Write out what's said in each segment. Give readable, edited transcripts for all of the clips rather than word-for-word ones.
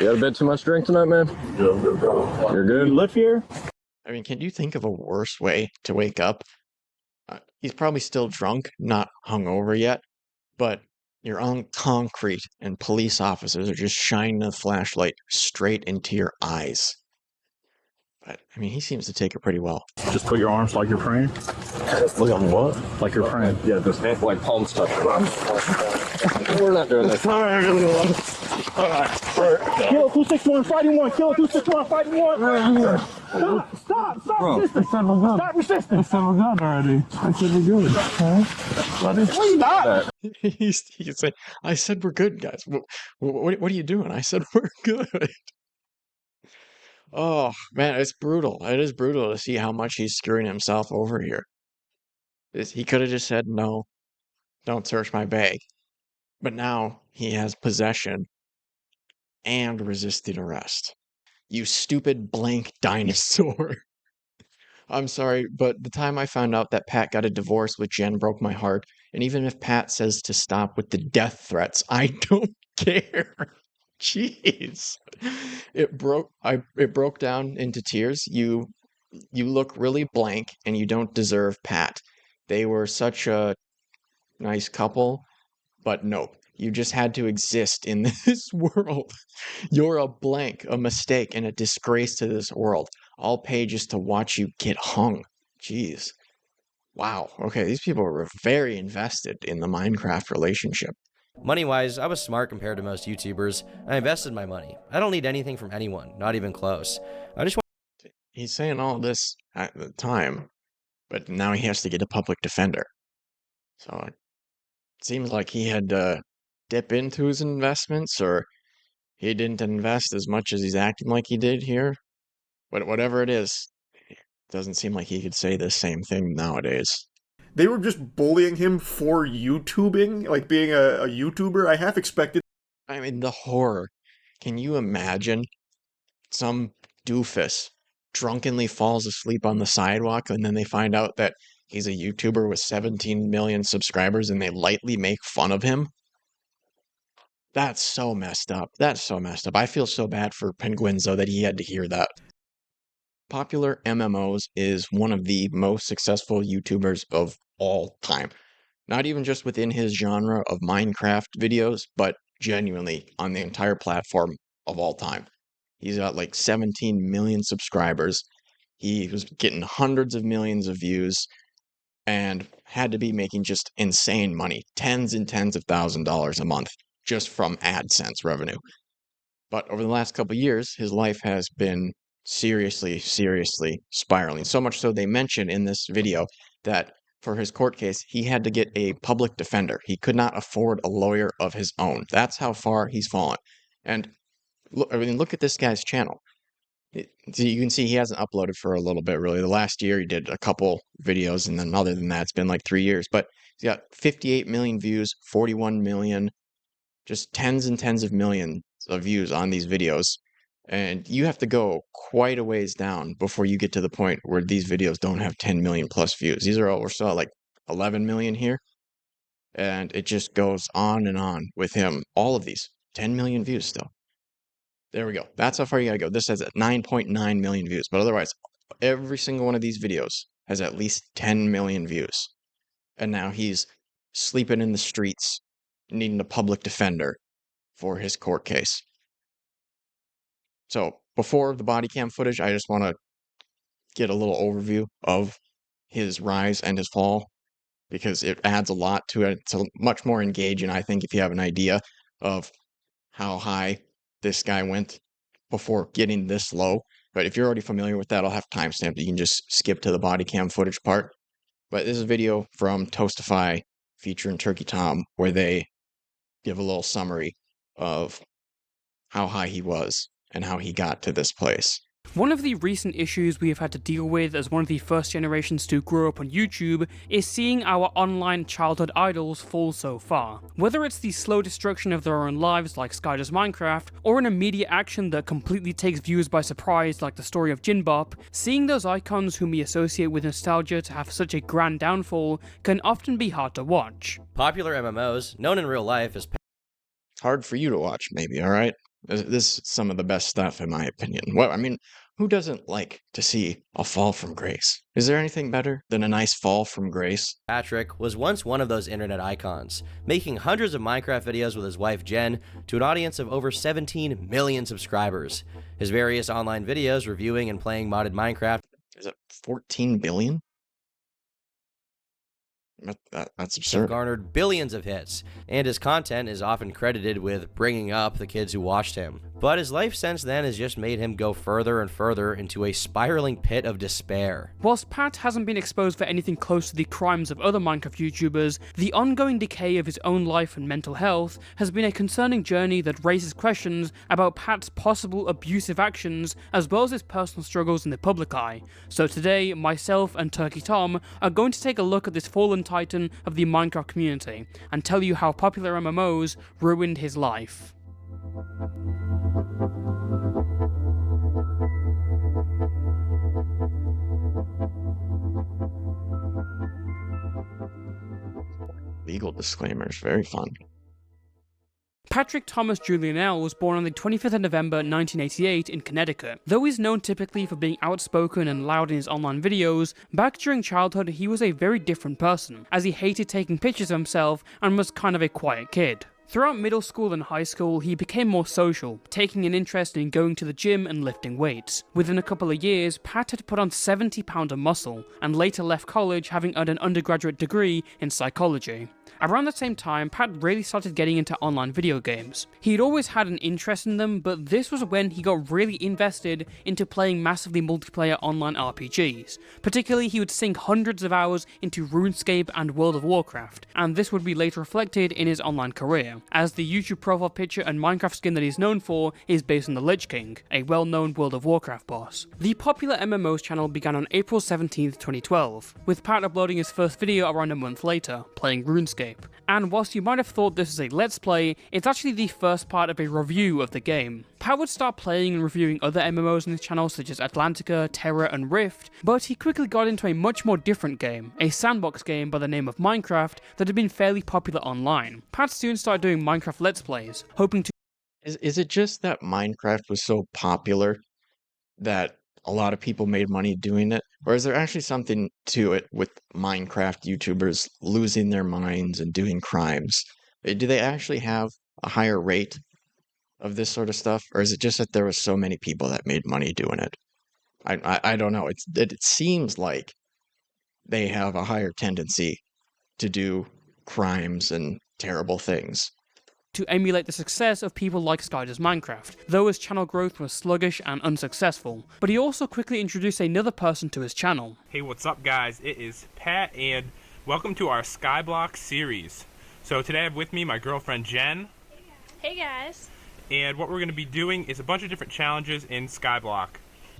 You had a bit too much drink tonight, man? You're good? You live here? I mean, can you think of a worse way to wake up? He's probably still drunk, not hungover yet, but you're on concrete and police officers are just shining a flashlight straight into your eyes. But, I mean, he seems to take it pretty well. Just put your arms like you're praying. Look on what? Like you're praying. Yeah, just like palm stuff. We're not doing this. All right. Kilo 261 fighting one. Kilo 261 fighting one. Stop Bro, resisting. Stop resisting. I said we're good already. I said we're good. Stop. He's saying, I said we're good, guys. What are you doing? I said we're good. Oh, man, it's brutal. It is brutal to see how much he's screwing himself over here. He could have just said, no, don't search my bag. But now he has possession and resisted arrest. You stupid blank dinosaur. I'm sorry, but the time I found out that Pat got a divorce with Jen broke my heart. And even if Pat says to stop with the death threats, I don't care. Jeez. It broke down into tears. You look really blank and you don't deserve Pat. They were such a nice couple, but nope. You just had to exist in this world. You're a blank, a mistake, and a disgrace to this world. All paid just to watch you get hung. Jeez. Wow. Okay, these people were very invested in the Minecraft relationship. Money-wise, I was smart compared to most YouTubers. I invested my money. I don't need anything from anyone, not even close. I just want... He's saying all this at the time, but now he has to get a public defender. So it seems like he had to dip into his investments, or he didn't invest as much as he's acting like he did here. But whatever it is, it doesn't seem like he could say the same thing nowadays. They were just bullying him for YouTubing, like being a YouTuber. I half expected. I mean, the horror. Can you imagine some doofus drunkenly falls asleep on the sidewalk and then they find out that he's a YouTuber with 17 million subscribers and they lightly make fun of him? That's so messed up. That's so messed up. I feel so bad for Penguenzo that he had to hear that. PopularMMOs is one of the most successful YouTubers of all time. Not even just within his genre of Minecraft videos, but genuinely on the entire platform of all time. He's got like 17 million subscribers. He was getting hundreds of millions of views and had to be making just insane money, tens and tens of $1,000s a month just from AdSense revenue. But over the last couple of years, his life has been seriously spiraling. So much so they mention in this video that for his court case, he had to get a public defender. He could not afford a lawyer of his own. That's how far he's fallen. And look at this guy's channel. You can see he hasn't uploaded for a little bit, really. The last year he did a couple videos, and then other than that, it's been like 3 years. But he's got 58 million views, 41 million, just tens and tens of millions of views on these videos. And you have to go quite a ways down before you get to the point where these videos don't have 10 million plus views. We're still at like 11 million here. And it just goes on and on with him. All of these, 10 million views still. There we go. That's how far you gotta go. This has 9.9 million views. But otherwise, every single one of these videos has at least 10 million views. And now he's sleeping in the streets, needing a public defender for his court case. So before the body cam footage, I just want to get a little overview of his rise and his fall because it adds a lot to it. It's much more engaging, I think, if you have an idea of how high this guy went before getting this low. But if you're already familiar with that, I'll have timestamp. You can just skip to the body cam footage part. But this is a video from Toastify featuring Turkey Tom where they give a little summary of how high he was and how he got to this place. One of the recent issues we have had to deal with as one of the first generations to grow up on YouTube is seeing our online childhood idols fall so far. Whether it's the slow destruction of their own lives like Sky Does Minecraft, or an immediate action that completely takes viewers by surprise like the story of Jinbop, seeing those icons whom we associate with nostalgia to have such a grand downfall can often be hard to watch. PopularMMOs, known in real life as... Hard for you to watch, maybe, alright? This is some of the best stuff, in my opinion. Well, I mean, who doesn't like to see a fall from grace? Is there anything better than a nice fall from grace? Patrick was once one of those internet icons, making hundreds of Minecraft videos with his wife Jen to an audience of over 17 million subscribers. His various online videos reviewing and playing modded Minecraft Is it 14 billion? That's absurd. garnered billions of hits, and his content is often credited with bringing up the kids who watched him. But his life since then has just made him go further and further into a spiraling pit of despair. Whilst Pat hasn't been exposed for anything close to the crimes of other Minecraft YouTubers, the ongoing decay of his own life and mental health has been a concerning journey that raises questions about Pat's possible abusive actions as well as his personal struggles in the public eye. So today, myself and Turkey Tom are going to take a look at this fallen titan of the Minecraft community and tell you how PopularMMOs ruined his life. Legal disclaimers, very fun. Patrick Thomas Julianell was born on the 25th of November 1988 in Connecticut. Though he's known typically for being outspoken and loud in his online videos, back during childhood he was a very different person, as he hated taking pictures of himself and was kind of a quiet kid. Throughout middle school and high school, he became more social, taking an interest in going to the gym and lifting weights. Within a couple of years, Pat had put on 70 pounds of muscle, and later left college having earned an undergraduate degree in psychology. Around the same time, Pat really started getting into online video games. He'd always had an interest in them, but this was when he got really invested into playing massively multiplayer online RPGs. Particularly, he would sink hundreds of hours into RuneScape and World of Warcraft, and this would be later reflected in his online career, as the YouTube profile picture and Minecraft skin that he's known for is based on the Lich King, a well-known World of Warcraft boss. The PopularMMOs channel began on April 17th, 2012, with Pat uploading his first video around a month later, playing RuneScape. And whilst you might have thought this is a let's play, it's actually the first part of a review of the game. Pat would start playing and reviewing other MMOs on his channel such as Atlantica, Terra and Rift, but he quickly got into a much more different game, a sandbox game by the name of Minecraft that had been fairly popular online. Pat soon started doing Minecraft let's plays, hoping to Is it just that Minecraft was so popular that a lot of people made money doing it? Or is there actually something to it with Minecraft YouTubers losing their minds and doing crimes? Do they actually have a higher rate of this sort of stuff? Or is it just that there was so many people that made money doing it? I don't know. It seems like they have a higher tendency to do crimes and terrible things. emulate the success of people like Sky Does Minecraft, though his channel growth was sluggish and unsuccessful. But he also quickly introduced another person to his channel. Hey, what's up guys? It is Pat and welcome to our Skyblock series. So today I have with me my girlfriend Jen. Hey guys. And what we're going to be doing is a bunch of different challenges in Skyblock.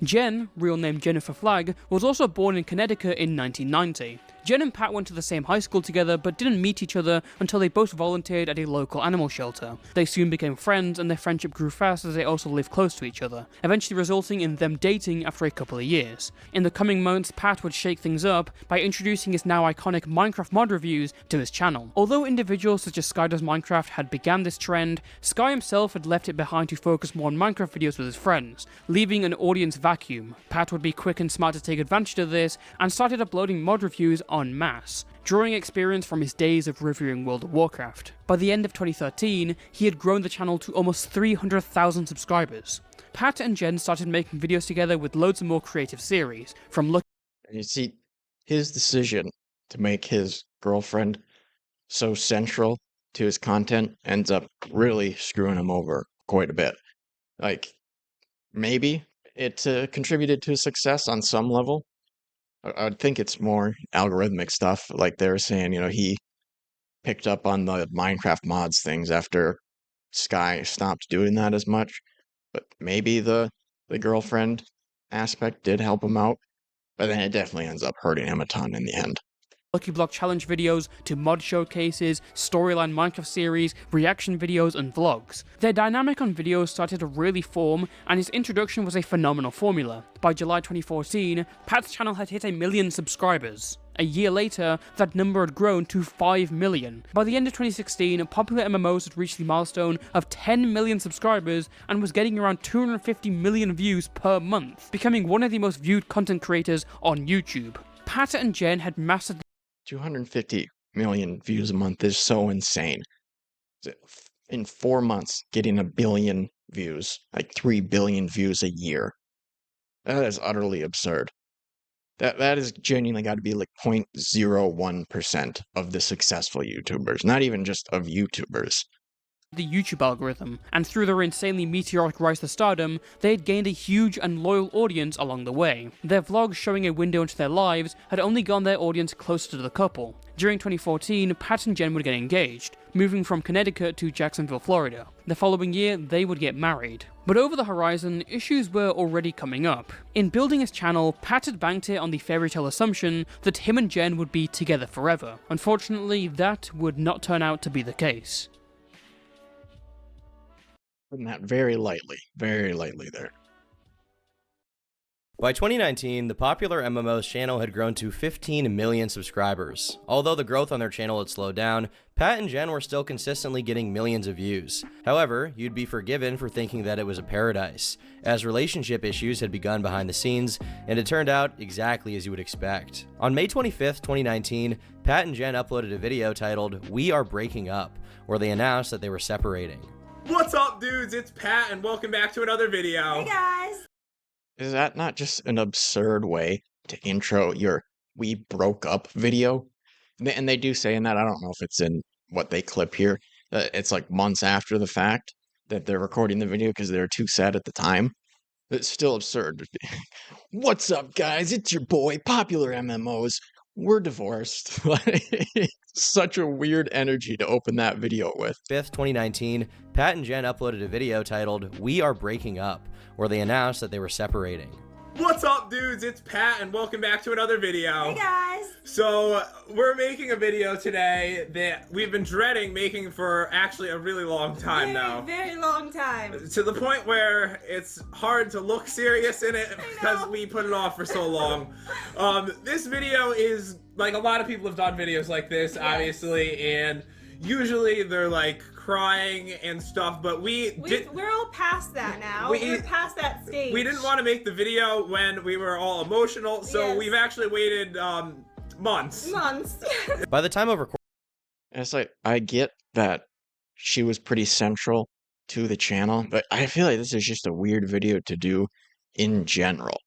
Jen, real name Jennifer Flagg, was also born in Connecticut in 1990. Jen and Pat went to the same high school together but didn't meet each other until they both volunteered at a local animal shelter. They soon became friends and their friendship grew fast as they also lived close to each other, eventually resulting in them dating after a couple of years. In the coming months, Pat would shake things up by introducing his now iconic Minecraft mod reviews to his channel. Although individuals such as Sky Does Minecraft had began this trend, Sky himself had left it behind to focus more on Minecraft videos with his friends, leaving an audience vacuum. Pat would be quick and smart to take advantage of this and started uploading mod reviews en masse, drawing experience from his days of reviewing World of Warcraft. By the end of 2013, he had grown the channel to almost 300,000 subscribers. Pat and Jen started making videos together with loads of more creative series, from look. And you see, his decision to make his girlfriend so central to his content ends up really screwing him over quite a bit. Like, maybe it contributed to his success on some level. I think it's more algorithmic stuff. Like they were saying, he picked up on the Minecraft mods things after Sky stopped doing that as much. But maybe the girlfriend aspect did help him out. But then it definitely ends up hurting him a ton in the end. Lucky Block Challenge videos to mod showcases, storyline Minecraft series, reaction videos, and vlogs. Their dynamic on videos started to really form, and his introduction was a phenomenal formula. By July 2014, Pat's channel had hit 1 million subscribers. A year later, that number had grown to 5 million. By the end of 2016, PopularMMOs had reached the milestone of 10 million subscribers and was getting around 250 million views per month, becoming one of the most viewed content creators on YouTube. Pat and Jen had mastered 250 million views a month is so insane. In 4 months, getting 1 billion views, like 3 billion views a year. That is utterly absurd. That is genuinely got to be like 0.01% of the successful YouTubers, not even just of YouTubers. The YouTube algorithm, and through their insanely meteoric rise to stardom, they had gained a huge and loyal audience along the way. Their vlogs showing a window into their lives had only gotten their audience closer to the couple. During 2014, Pat and Jen would get engaged, moving from Connecticut to Jacksonville, Florida. The following year, they would get married. But over the horizon, issues were already coming up. In building his channel, Pat had banked it on the fairy tale assumption that him and Jen would be together forever. Unfortunately, that would not turn out to be the case. Putting that very lightly there. By 2019, the PopularMMOs channel had grown to 15 million subscribers. Although the growth on their channel had slowed down, Pat and Jen were still consistently getting millions of views. However, you'd be forgiven for thinking that it was a paradise, as relationship issues had begun behind the scenes, and it turned out exactly as you would expect. On May 25th, 2019, Pat and Jen uploaded a video titled "We Are Breaking Up," where they announced that they were separating. What's up, dudes? It's Pat, and welcome back to another video. Hey guys. Is that not just an absurd way to intro your "we broke up" video? And they do say in that, I don't know if it's in what they clip here, it's like months after the fact that they're recording the video because they're too sad at the time. It's still absurd. What's up, guys? It's your boy, PopularMMOs. We're divorced. Such a weird energy to open that video with. 5th, 2019, Pat and Jen uploaded a video titled "We Are Breaking Up," where they announced that they were separating. What's up, dudes? It's Pat, and welcome back to another video. Hey guys. So, we're making a video today that we've been dreading making for actually a really long time now. Very long time. To the point where it's hard to look serious in it because we put it off for so long. This video is, like, a lot of people have done videos like this, obviously, and usually they're like crying and stuff, but we're all past that now. We're past that stage. We didn't want to make the video when we were all emotional, so we've actually waited months. By the time of recording, it's like, I get that she was pretty central to the channel, but I feel like this is just a weird video to do in general.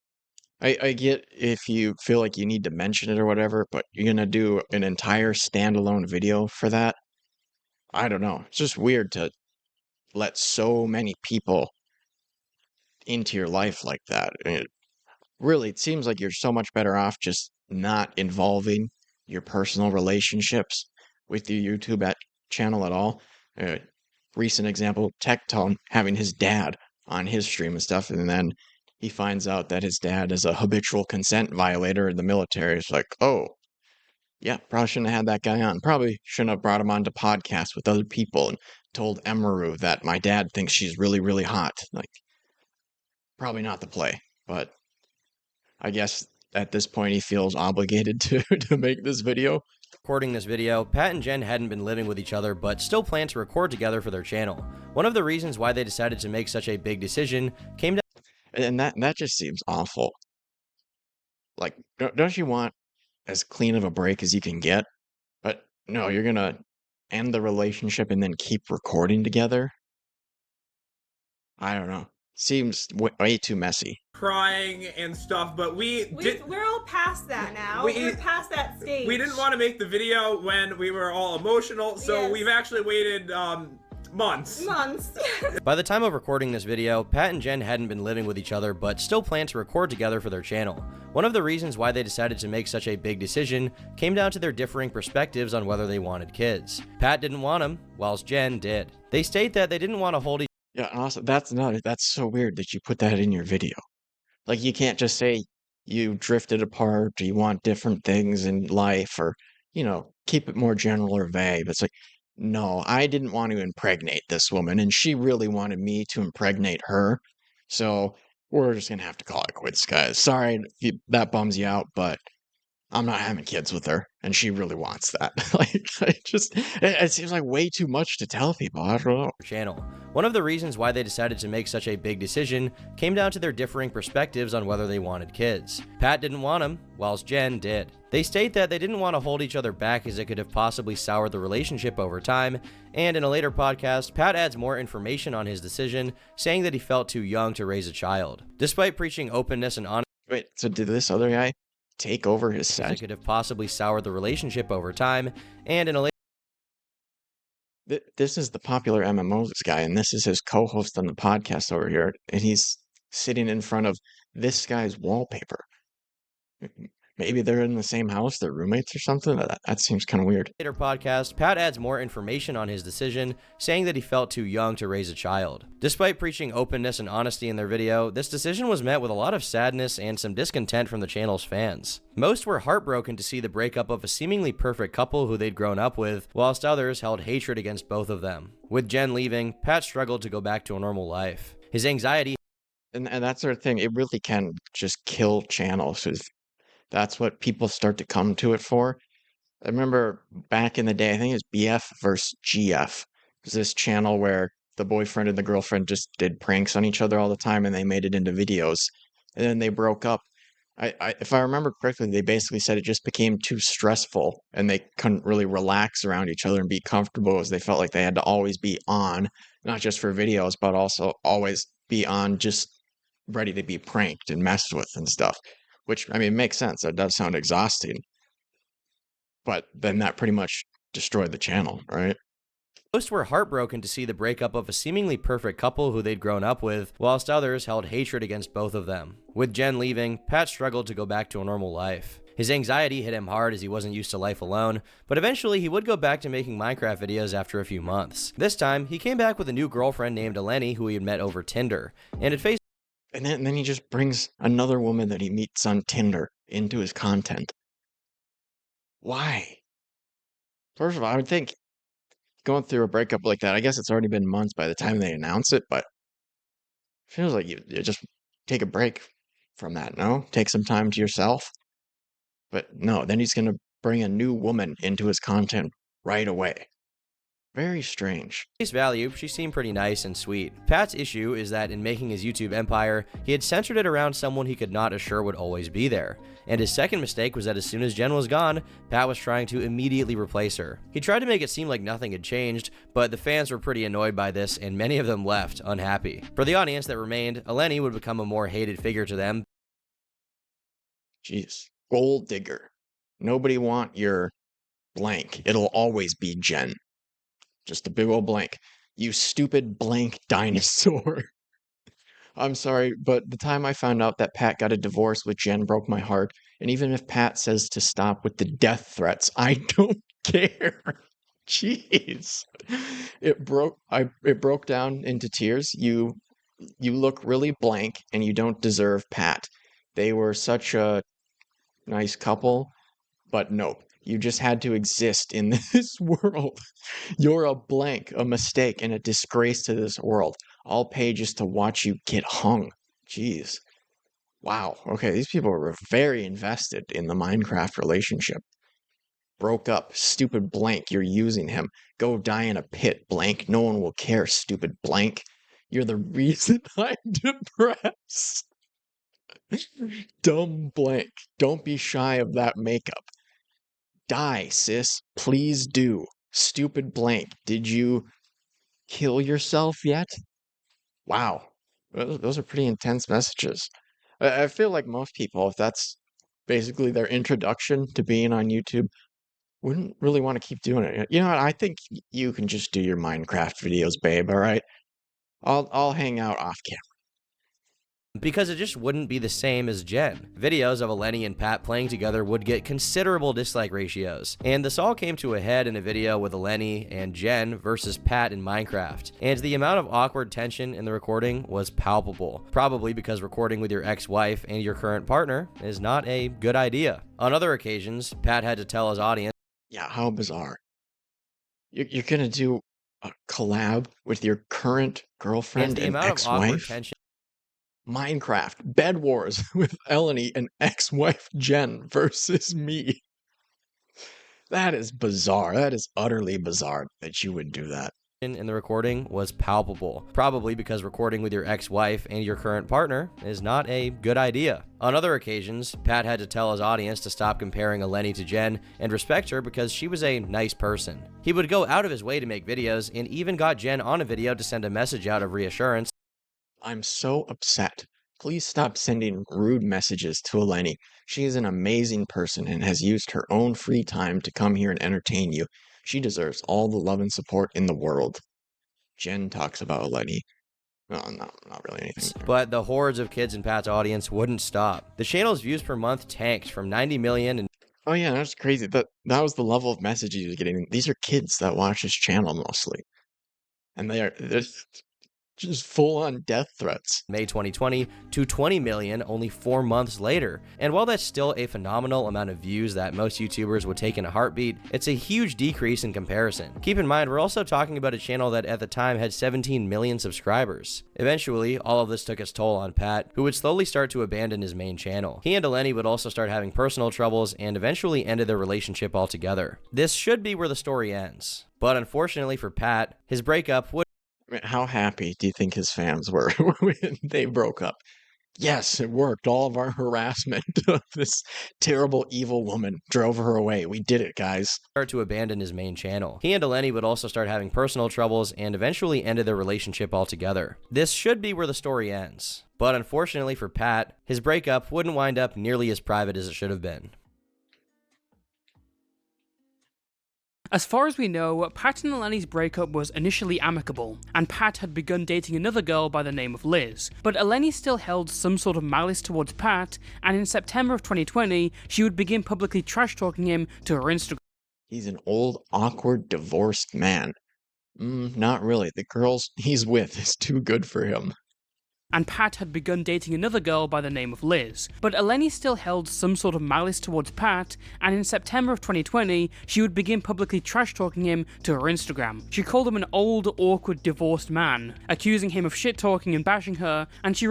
I get if you feel like you need to mention it or whatever, but you're gonna do an entire standalone video for that? I don't know. It's just weird to let so many people into your life like that. It seems like you're so much better off just not involving your personal relationships with your YouTube channel at all. Recent example, Tectone having his dad on his stream and stuff, and then he finds out that his dad is a habitual consent violator in the military. It's like, oh, yeah, probably shouldn't have had that guy on. Probably shouldn't have brought him on to podcasts with other people and told Emaru that my dad thinks she's really, really hot. Like, probably not the play. But I guess at this point he feels obligated to make this video. recording this video, Pat and Jen hadn't been living with each other, but still planned to record together for their channel. One of the reasons why they decided to make such a big decision came down. And that just seems awful. Like, don't you want as clean of a break as you can get? But no, you're gonna end the relationship and then keep recording together? I don't know. Seems way too messy. Crying and stuff, but we're all past that now. We're past that stage. We didn't want to make the video when we were all emotional, so we've actually waited months. By the time of recording this video, Pat and Jen hadn't been living with each other, but still planned to record together for their channel. One of the reasons why they decided to make such a big decision came down to their differing perspectives on whether they wanted kids. Pat didn't want them, whilst Jen did. They state that they didn't want to hold each. Yeah, and also that's so weird that you put that in your video. Like, you can't just say you drifted apart, or you want different things in life, or keep it more general or vague. But it's like, no, I didn't want to impregnate this woman, and she really wanted me to impregnate her. So we're just gonna have to call it quits, guys. Sorry if that bums you out, but I'm not having kids with her, and she really wants that. It seems like way too much to tell people. I don't know. Channel. One of the reasons why they decided to make such a big decision came down to their differing perspectives on whether they wanted kids. Pat didn't want them, whilst Jen did. They state that they didn't want to hold each other back as it could have possibly soured the relationship over time, and in a later podcast, Pat adds more information on his decision, saying that he felt too young to raise a child. Despite preaching openness and honesty, Wait, so did this other guy take over his set? it could have possibly soured the relationship over time, and in a later This is the PopularMMOs guy, and this is his co-host on the podcast over here, and he's sitting in front of this guy's wallpaper. Maybe they're in the same house, they're roommates or something. That seems kind of weird. podcast, Pat adds more information on his decision, saying that he felt too young to raise a child. Despite preaching openness and honesty in their video, this decision was met with a lot of sadness and some discontent from the channel's fans. Most were heartbroken to see the breakup of a seemingly perfect couple who they'd grown up with, whilst others held hatred against both of them. With Jen leaving, Pat struggled to go back to a normal life. His anxiety And that's sort of thing. It really can just kill channels. That's what people start to come to it for. I remember back in the day, I think it was BF versus GF. It was this channel where the boyfriend and the girlfriend just did pranks on each other all the time, and they made it into videos. And then they broke up. If I remember correctly, they basically said it just became too stressful, and they couldn't really relax around each other and be comfortable, as they felt like they had to always be on, not just for videos, but also always be on, just ready to be pranked and messed with and stuff. Which, I mean, makes sense. That does sound exhausting. But then that pretty much destroyed the channel, right? Most were heartbroken to see the breakup of a seemingly perfect couple who they'd grown up with, whilst others held hatred against both of them. With Jen leaving, Pat struggled to go back to a normal life. His anxiety hit him hard as he wasn't used to life alone, but eventually he would go back to making Minecraft videos after a few months. This time, he came back with a new girlfriend named Eleni who he had met over Tinder, and at face And then he just brings another woman that he meets on Tinder into his content. Why? First of all, I would think going through a breakup like that, I guess it's already been months by the time they announce it, but it feels like you just take a break from that, no? Take some time to yourself. But no, then he's going to bring a new woman into his content right away. Very strange. face value, she seemed pretty nice and sweet. Pat's issue is that in making his YouTube empire, he had centered it around someone he could not assure would always be there. And his second mistake was that as soon as Jen was gone, Pat was trying to immediately replace her. He tried to make it seem like nothing had changed, but the fans were pretty annoyed by this, and many of them left unhappy. For the audience that remained, Eleni would become a more hated figure to them. Jeez. Gold digger. Nobody want your blank. It'll always be Jen. Just a big old blank. You stupid blank dinosaur. I'm sorry, but the time I found out that Pat got a divorce with Jen broke my heart. And even if Pat says to stop with the death threats, I don't care. Jeez. It broke down into tears. You look really blank and you don't deserve Pat. They were such a nice couple, but nope. You just had to exist in this world. You're a blank, a mistake, and a disgrace to this world. I'll pay just to watch you get hung. Jeez. Wow. Okay, these people were very invested in the Minecraft relationship. Broke up. Stupid blank. You're using him. Go die in a pit, blank. No one will care, stupid blank. You're the reason I'm depressed. Dumb blank. Don't be shy of that makeup. Die, sis. Please do. Stupid blank. Did you kill yourself yet? Wow. Those are pretty intense messages. I feel like most people, if that's basically their introduction to being on YouTube, wouldn't really want to keep doing it. You know what? I think you can just do your Minecraft videos, babe, all right? I'll hang out off camera. Because it just wouldn't be the same as Jen. Videos of Eleni and Pat playing together would get considerable dislike ratios, and this all came to a head in a video with Eleni and Jen versus Pat in Minecraft, and the amount of awkward tension in the recording was palpable, probably because recording with your ex-wife and your current partner is not a good idea. On other occasions, Pat had to tell his audience Yeah, how bizarre. You're gonna do a collab with your current girlfriend the and amount of awkward ex-wife? tension Minecraft Bed Wars with Eleni and ex-wife Jen versus me. That is bizarre. That is utterly bizarre that you would do that. in the recording was palpable, probably because recording with your ex-wife and your current partner is not a good idea. On other occasions, Pat had to tell his audience to stop comparing Eleni to Jen and respect her because she was a nice person. He would go out of his way to make videos and even got Jen on a video to send a message out of reassurance. I'm so upset. Please stop sending rude messages to Eleni. She is an amazing person and has used her own free time to come here and entertain you. She deserves all the love and support in the world. Jen talks about Eleni. Well, no, not really anything. But the hordes of kids in Pat's audience wouldn't stop. The channel's views per month tanked from 90 million and Oh yeah, that's crazy. That was the level of messages he was getting. These are kids that watch his channel mostly. And they're just full-on death threats. May 2020 to 20 million only 4 months later. And while that's still a phenomenal amount of views that most YouTubers would take in a heartbeat, it's a huge decrease in comparison. Keep in mind, we're also talking about a channel that at the time had 17 million subscribers. Eventually, all of this took its toll on Pat, who would slowly start to abandon his main channel. He and Eleni would also start having personal troubles and eventually ended their relationship altogether. This should be where the story ends. But unfortunately for Pat, his breakup would How happy do you think his fans were when they broke up? Yes, it worked. All of our harassment of this terrible, evil woman drove her away. We did it, guys. start to abandon his main channel. He and Eleni would also start having personal troubles and eventually ended their relationship altogether. This should be where the story ends. But unfortunately for Pat, his breakup wouldn't wind up nearly as private as it should have been. As far as we know, Pat and Eleni's breakup was initially amicable, and Pat had begun dating another girl by the name of Liz. But Eleni still held some sort of malice towards Pat, and in September of 2020, she would begin publicly trash-talking him to her Instagram. He's an old, awkward, divorced man. Not really. The girls he's with is too good for him. And Pat had begun dating another girl by the name of Liz. But Eleni still held some sort of malice towards Pat, and in September of 2020, she would begin publicly trash-talking him to her Instagram. She called him an old, awkward, divorced man, accusing him of shit-talking and bashing her, and she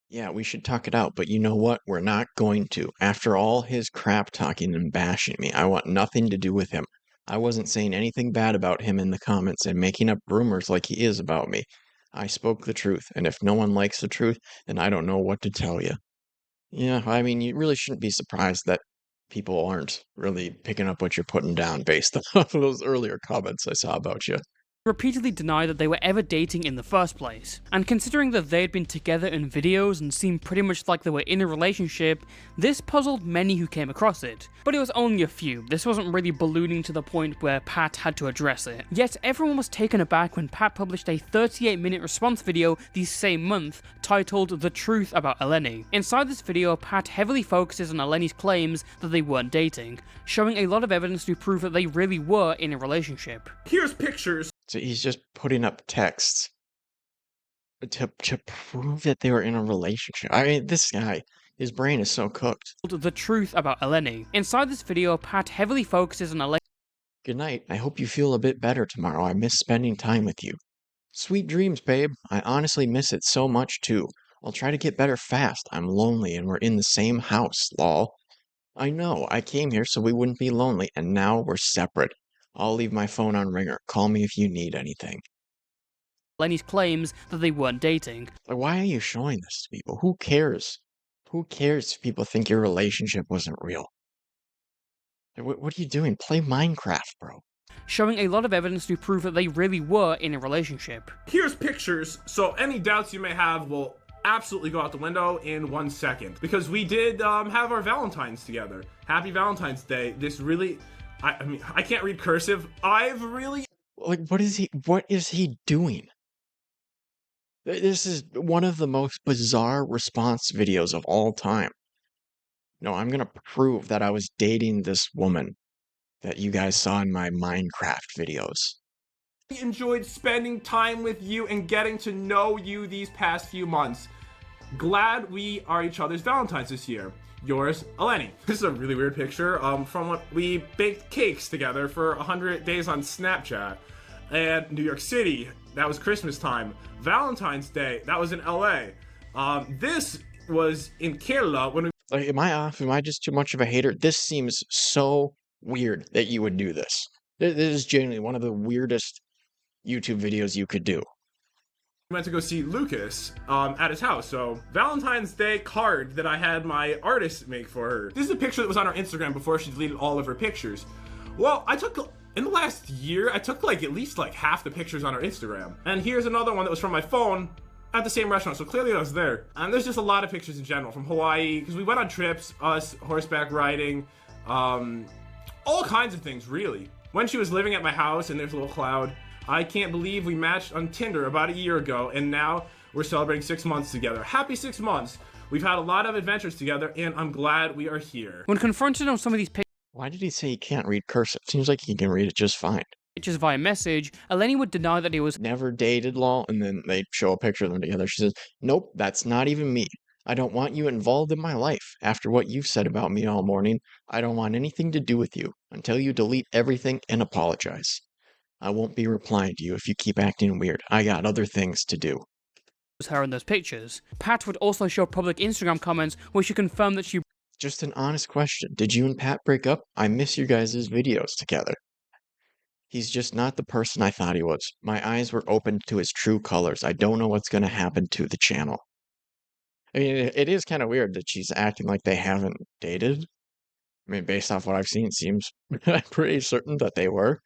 Yeah, we should talk it out, but you know what? We're not going to. After all his crap talking and bashing me, I want nothing to do with him. I wasn't saying anything bad about him in the comments and making up rumors like he is about me. I spoke the truth, and if no one likes the truth, then I don't know what to tell you. Yeah, I mean, you really shouldn't be surprised that people aren't really picking up what you're putting down based off of those earlier comments I saw about you. repeatedly denied that they were ever dating in the first place. And considering that they'd been together in videos and seemed pretty much like they were in a relationship, this puzzled many who came across it. But it was only a few. This wasn't really ballooning to the point where Pat had to address it. Yet everyone was taken aback when Pat published a 38-minute response video the same month titled The Truth About Eleni. Inside this video, Pat heavily focuses on Eleni's claims that they weren't dating, showing a lot of evidence to prove that they really were in a relationship. Here's pictures. So he's just putting up texts to prove that they were in a relationship. I mean, this guy, his brain is so cooked. The Truth About Eleni. Inside this video, Pat heavily focuses on Eleni. Good night. I hope you feel a bit better tomorrow. I miss spending time with you. Sweet dreams, babe. I honestly miss it so much, too. I'll try to get better fast. I'm lonely and we're in the same house, lol. I know. I came here so we wouldn't be lonely, and now we're separate. I'll leave my phone on ringer. Call me if you need anything. Eleni's claims that they weren't dating. Like, why are you showing this to people? Who cares? Who cares if people think your relationship wasn't real? Like, what are you doing? Play Minecraft, bro. Showing a lot of evidence to prove that they really were in a relationship. Here's pictures, so any doubts you may have will absolutely go out the window in 1 second. Because we did have our Valentine's together. Happy Valentine's Day. This really... I mean, I can't read cursive. I've really... Like, what is he doing? This is one of the most bizarre response videos of all time. No, I'm gonna prove that I was dating this woman that you guys saw in my Minecraft videos. enjoyed spending time with you and getting to know you these past few months. Glad we are each other's Valentines this year. Yours, Eleni. This is a really weird picture from when we baked cakes together for 100 days on Snapchat. And New York City, that was Christmas time. Valentine's Day, that was in LA. This was in Kerala when we... Like, am I off? Am I just too much of a hater? This seems so weird that you would do this. This is genuinely one of the weirdest YouTube videos you could do. went to go see Lucas at his house. So Valentine's Day card that I had my artist make for her. This is a picture that was on our Instagram before she deleted all of her pictures. Well, in the last year, I took like at least like half the pictures on our Instagram. And here's another one that was from my phone at the same restaurant, so clearly I was there. And there's just a lot of pictures in general from Hawaii, because we went on trips, us horseback riding, all kinds of things, really. When she was living at my house, and there's a little cloud, I can't believe we matched on Tinder about a year ago, and now we're celebrating 6 months together. Happy 6 months. We've had a lot of adventures together, and I'm glad we are here. When confronted on some of these Why did he say he can't read cursive? Seems like he can read it just fine. pictures via message, Eleni would deny that he was Never dated lol, and then they show a picture of them together. She says, nope, that's not even me. I don't want you involved in my life. After what you've said about me all morning, I don't want anything to do with you until you delete everything and apologize. I won't be replying to you if you keep acting weird. I got other things to do. her in those pictures. Pat would also show public Instagram comments where she confirmed that she Just an honest question. Did you and Pat break up? I miss you guys' videos together. He's just not the person I thought he was. My eyes were opened to his true colors. I don't know what's going to happen to the channel. I mean, it is kind of weird that she's acting like they haven't dated. I mean, based off what I've seen, it seems pretty certain that they were.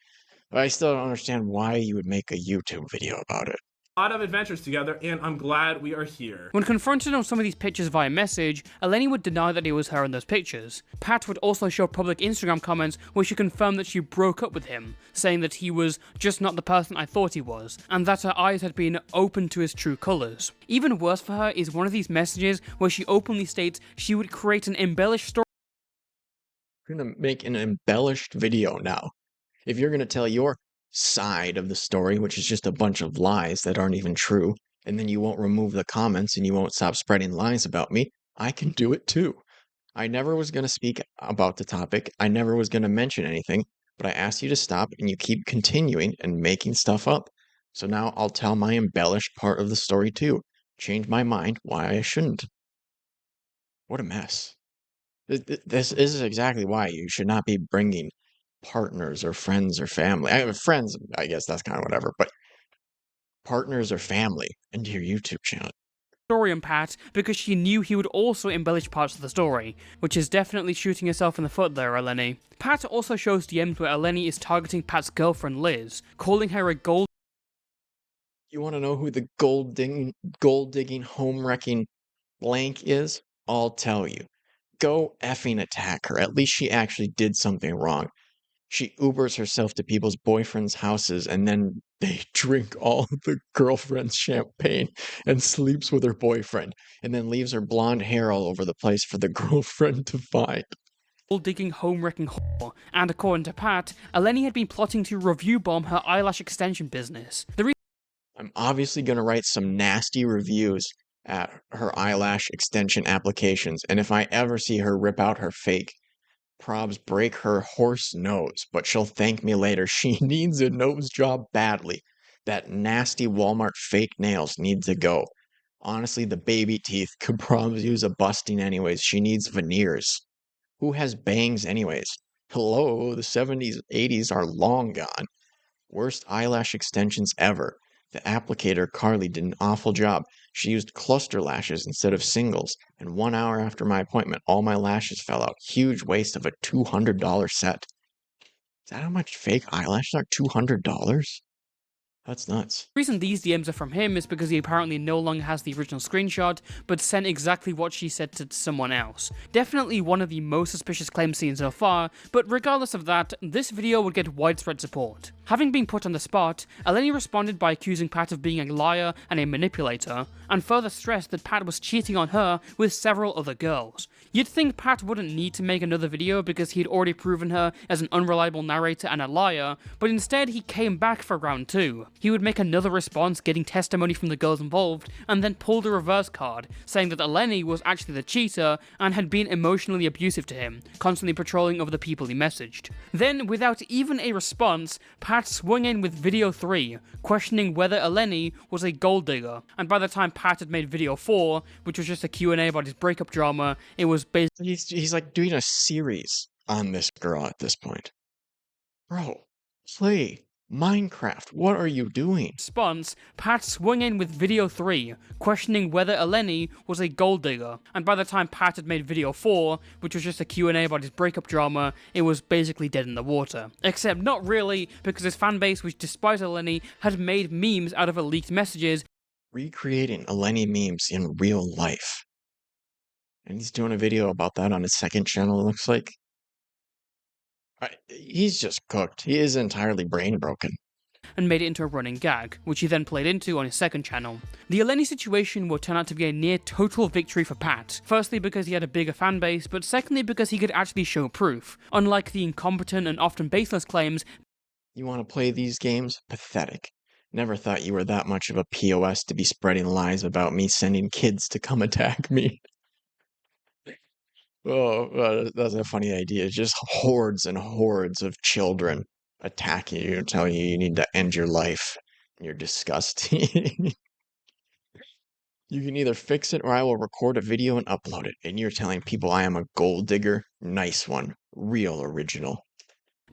But I still don't understand why you would make a YouTube video about it. A lot of adventures together, and I'm glad we are here. When confronted on some of these pictures via message, Eleni would deny that it was her in those pictures. Pat would also show public Instagram comments where she confirmed that she broke up with him, saying that he was just not the person I thought he was, and that her eyes had been opened to his true colours. Even worse for her is one of these messages where she openly states she would create an embellished story. You're going to make an embellished video now. If you're going to tell your side of the story, which is just a bunch of lies that aren't even true, and then you won't remove the comments and you won't stop spreading lies about me, I can do it too. I never was going to speak about the topic. I never was going to mention anything, but I asked you to stop and you keep continuing and making stuff up. So now I'll tell my embellished part of the story too. Change my mind why I shouldn't. What a mess. This is exactly why you should not be bringing partners or friends or family. I have friends, I guess that's kind of whatever, but partners or family into your YouTube channel. On Pat because she knew he would also embellish parts of the story, which is definitely shooting herself in the foot there, Eleni. Pat also shows DMs where Eleni is targeting Pat's girlfriend Liz, calling her a gold. You want to know who the gold digging, home wrecking blank is? I'll tell you. Go effing attack her. At least she actually did something wrong. She Ubers herself to people's boyfriends' houses and then they drink all the girlfriend's champagne and sleeps with her boyfriend and then leaves her blonde hair all over the place for the girlfriend to find. Digging home wrecking whore, and according to Pat, Eleni had been plotting to review bomb her eyelash extension business. I'm obviously going to write some nasty reviews at her eyelash extension applications, and if I ever see her rip out her fake probs, break her horse nose, but she'll thank me later. She needs a nose job badly. That nasty Walmart fake nails need to go. Honestly, the baby teeth could probably use a busting anyways. She needs veneers. Who has bangs anyways? Hello, the 70s, 80s are long gone. Worst eyelash extensions ever. The applicator, Carly, did an awful job. She used cluster lashes instead of singles, and 1 hour after my appointment, all my lashes fell out. Huge waste of a $200 set. Is that how much fake eyelashes are? $200? That's nuts. The reason these DMs are from him is because he apparently no longer has the original screenshot, but sent exactly what she said to someone else. Definitely one of the most suspicious claims seen so far, but regardless of that, this video would get widespread support. Having been put on the spot, Eleni responded by accusing Pat of being a liar and a manipulator, and further stressed that Pat was cheating on her with several other girls. You'd think Pat wouldn't need to make another video because he'd already proven her as an unreliable narrator and a liar, but instead he came back for round 2. He would make another response getting testimony from the girls involved, and then pulled a reverse card, saying that Eleni was actually the cheater and had been emotionally abusive to him, constantly patrolling over the people he messaged. Then, without even a response, Pat swung in with video 3, questioning whether Eleni was a gold digger, and by the time Pat had made video 4, which was just a Q&A about his breakup drama, it was basically He's like doing a series on this girl at this point. Bro, play Minecraft. What are you doing? response, Pat swung in with video 3, questioning whether Eleni was a gold digger, and by the time Pat had made video 4, which was just a Q&A about his breakup drama, it was basically dead in the water. Except not really, because his fanbase, which despite Eleni, had made memes out of her leaked messages, Recreating Eleni memes in real life. And he's doing a video about that on his second channel, it looks like. He's just cooked. He is entirely brain broken. and made it into a running gag, which he then played into on his second channel. The Eleni situation would turn out to be a near total victory for Pat, firstly because he had a bigger fanbase, but secondly because he could actually show proof, unlike the incompetent and often baseless claims. You want to play these games? Pathetic. Never thought you were that much of a POS to be spreading lies about me sending kids to come attack me. Oh, that's a funny idea. Just hordes and hordes of children attacking you, telling you need to end your life. You're disgusting. You can either fix it or I will record a video and upload it. And you're telling people I am a gold digger? Nice one. Real original.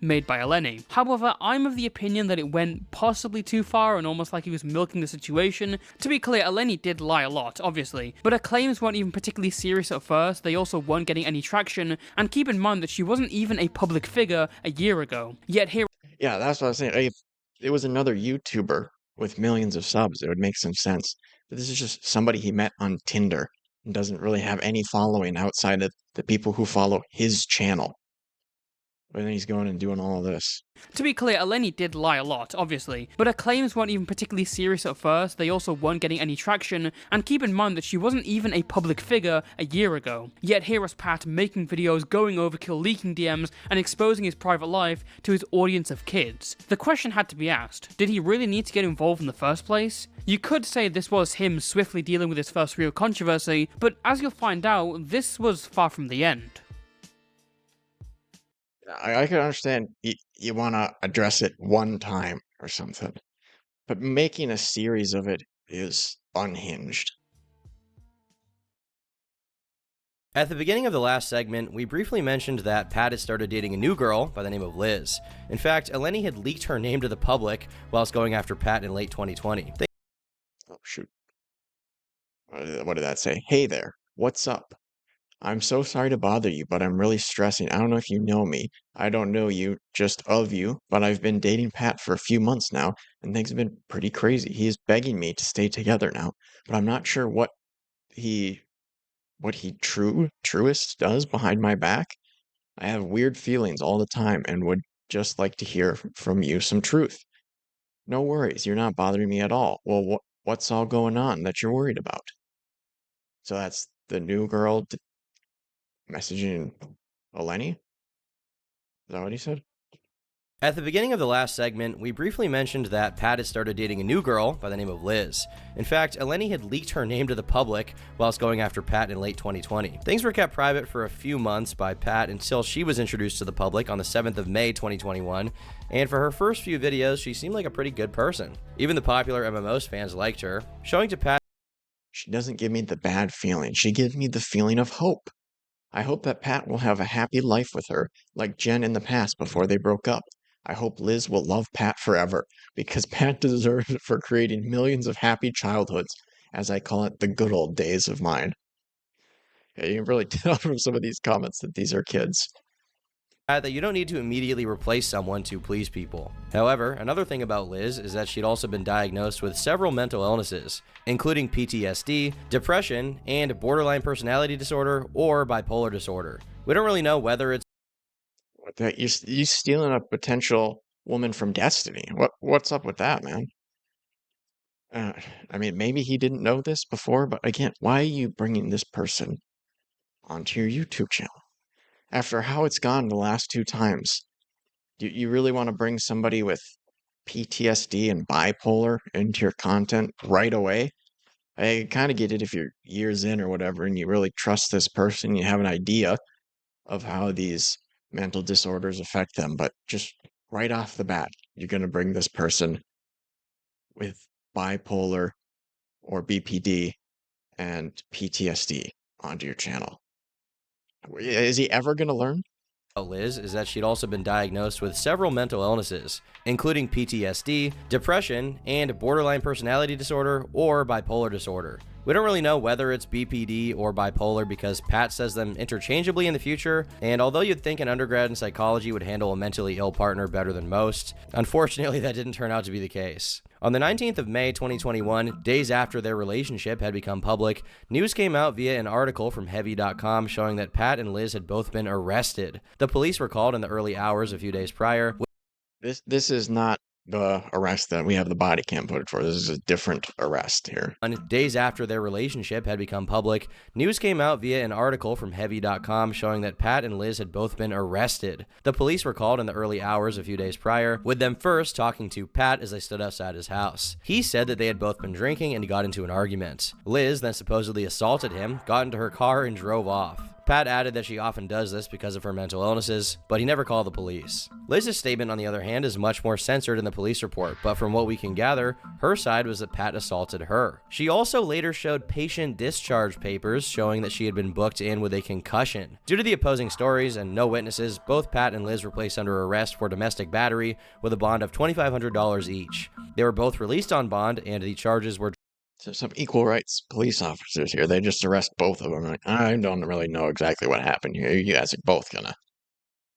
Made by Eleni. However, I'm of the opinion that it went possibly too far and almost like he was milking the situation. To be clear, Eleni did lie a lot, obviously, but her claims weren't even particularly serious at first, they also weren't getting any traction, and keep in mind that she wasn't even a public figure a year ago. Yet here— Yeah, that's what I was saying. If it was another YouTuber with millions of subs, it would make some sense. But this is just somebody he met on Tinder and doesn't really have any following outside of the people who follow his channel. But then he's going and doing all this. To be clear, Eleni did lie a lot, obviously, but her claims weren't even particularly serious at first, they also weren't getting any traction, and keep in mind that she wasn't even a public figure a year ago. Yet here was Pat making videos, going overkill, leaking DMs, and exposing his private life to his audience of kids. The question had to be asked, did he really need to get involved in the first place? You could say this was him swiftly dealing with his first real controversy, but as you'll find out, this was far from the end. I can understand you want to address it one time or something, but making a series of it is unhinged. At the beginning of the last segment, we briefly mentioned that Pat had started dating a new girl by the name of Liz. In fact, Eleni had leaked her name to the public whilst going after Pat in late 2020. Oh, shoot. What did that say? Hey there, what's up? I'm so sorry to bother you, but I'm really stressing. I don't know if you know me. I don't know you, just of you, but I've been dating Pat for a few months now, and things have been pretty crazy. He is begging me to stay together now, but I'm not sure what he truest does behind my back. I have weird feelings all the time and would just like to hear from you some truth. No worries, you're not bothering me at all. Well, what's all going on that you're worried about? So that's the new girl messaging Eleni? Is that what he said? At the beginning of the last segment, we briefly mentioned that Pat had started dating a new girl by the name of Liz. In fact, Eleni had leaked her name to the public whilst going after Pat in late 2020. Things were kept private for a few months by Pat until she was introduced to the public on the 7th of May 2021, and for her first few videos, she seemed like a pretty good person. Even the PopularMMOs fans liked her, showing to Pat— She doesn't give me the bad feeling. She gives me the feeling of hope. I hope that Pat will have a happy life with her, like Jen in the past before they broke up. I hope Liz will love Pat forever, because Pat deserves it for creating millions of happy childhoods, as I call it, the good old days of mine. Yeah, you can really tell from some of these comments that these are kids. that you don't need to immediately replace someone to please people. However, another thing about Liz is that she'd also been diagnosed with several mental illnesses, including PTSD, depression, and borderline personality disorder or bipolar disorder. We don't really know whether it's What that you stealing a potential woman from Destiny. What's up with that, man? I mean, maybe he didn't know this before, but again, why are you bringing this person onto your YouTube channel? After how it's gone the last 2 times, you really want to bring somebody with PTSD and bipolar into your content right away? I kind of get it if you're years in or whatever, and you really trust this person, you have an idea of how these mental disorders affect them, but just right off the bat, you're going to bring this person with bipolar or BPD and PTSD onto your channel. Is he ever going to learn? Liz is that she'd also been diagnosed with several mental illnesses, including PTSD, depression, and borderline personality disorder or bipolar disorder. We don't really know whether it's BPD or bipolar because Pat says them interchangeably in the future, and although you'd think an undergrad in psychology would handle a mentally ill partner better than most, unfortunately that didn't turn out to be the case. On the 19th of May 2021, days after their relationship had become public, news came out via an article from Heavy.com showing that Pat and Liz had both been arrested. The police were called in the early hours a few days prior. This is not the arrest that we have the body cam footage for. This is a different arrest here. Days after their relationship had become public, news came out via an article from Heavy.com showing that Pat and Liz had both been arrested. The police were called in the early hours a few days prior, with them first talking to Pat as they stood outside his house. He said that they had both been drinking and got into an argument. Liz then supposedly assaulted him, got into her car, and drove off. Pat added that she often does this because of her mental illnesses, but he never called the police. Liz's statement, on the other hand, is much more censored in the police report, but from what we can gather, her side was that Pat assaulted her. She also later showed patient discharge papers showing that she had been booked in with a concussion. Due to the opposing stories and no witnesses, both Pat and Liz were placed under arrest for domestic battery with a bond of $2,500 each. They were both released on bond, and the charges were So some equal rights police officers here. They just arrest both of them. Like, I don't really know exactly what happened here. You guys are both gonna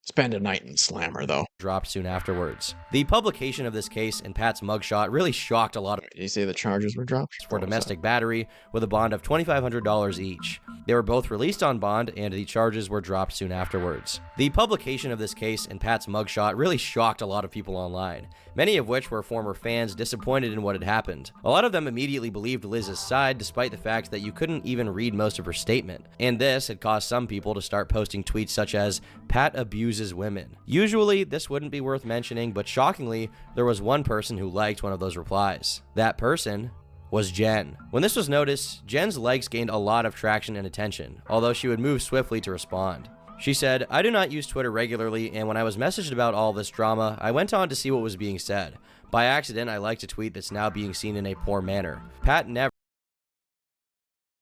spend a night in Slammer, though. dropped soon afterwards. The publication of this case and Pat's mugshot really shocked a lot of Did you say the charges were dropped? for domestic battery with a bond of $2,500 each. They were both released on bond, and the charges were dropped soon afterwards. The publication of this case and Pat's mugshot really shocked a lot of people online, many of which were former fans disappointed in what had happened. A lot of them immediately believed Liz's side despite the fact that you couldn't even read most of her statement, and this had caused some people to start posting tweets such as, "Pat abuses women." Usually, this wouldn't be worth mentioning, but shockingly, there was one person who liked one of those replies. That person was Jen. When this was noticed, Jen's likes gained a lot of traction and attention, although she would move swiftly to respond. She said, "I do not use Twitter regularly, and when I was messaged about all this drama, I went on to see what was being said. By accident, I liked a tweet that's now being seen in a poor manner. Pat never..."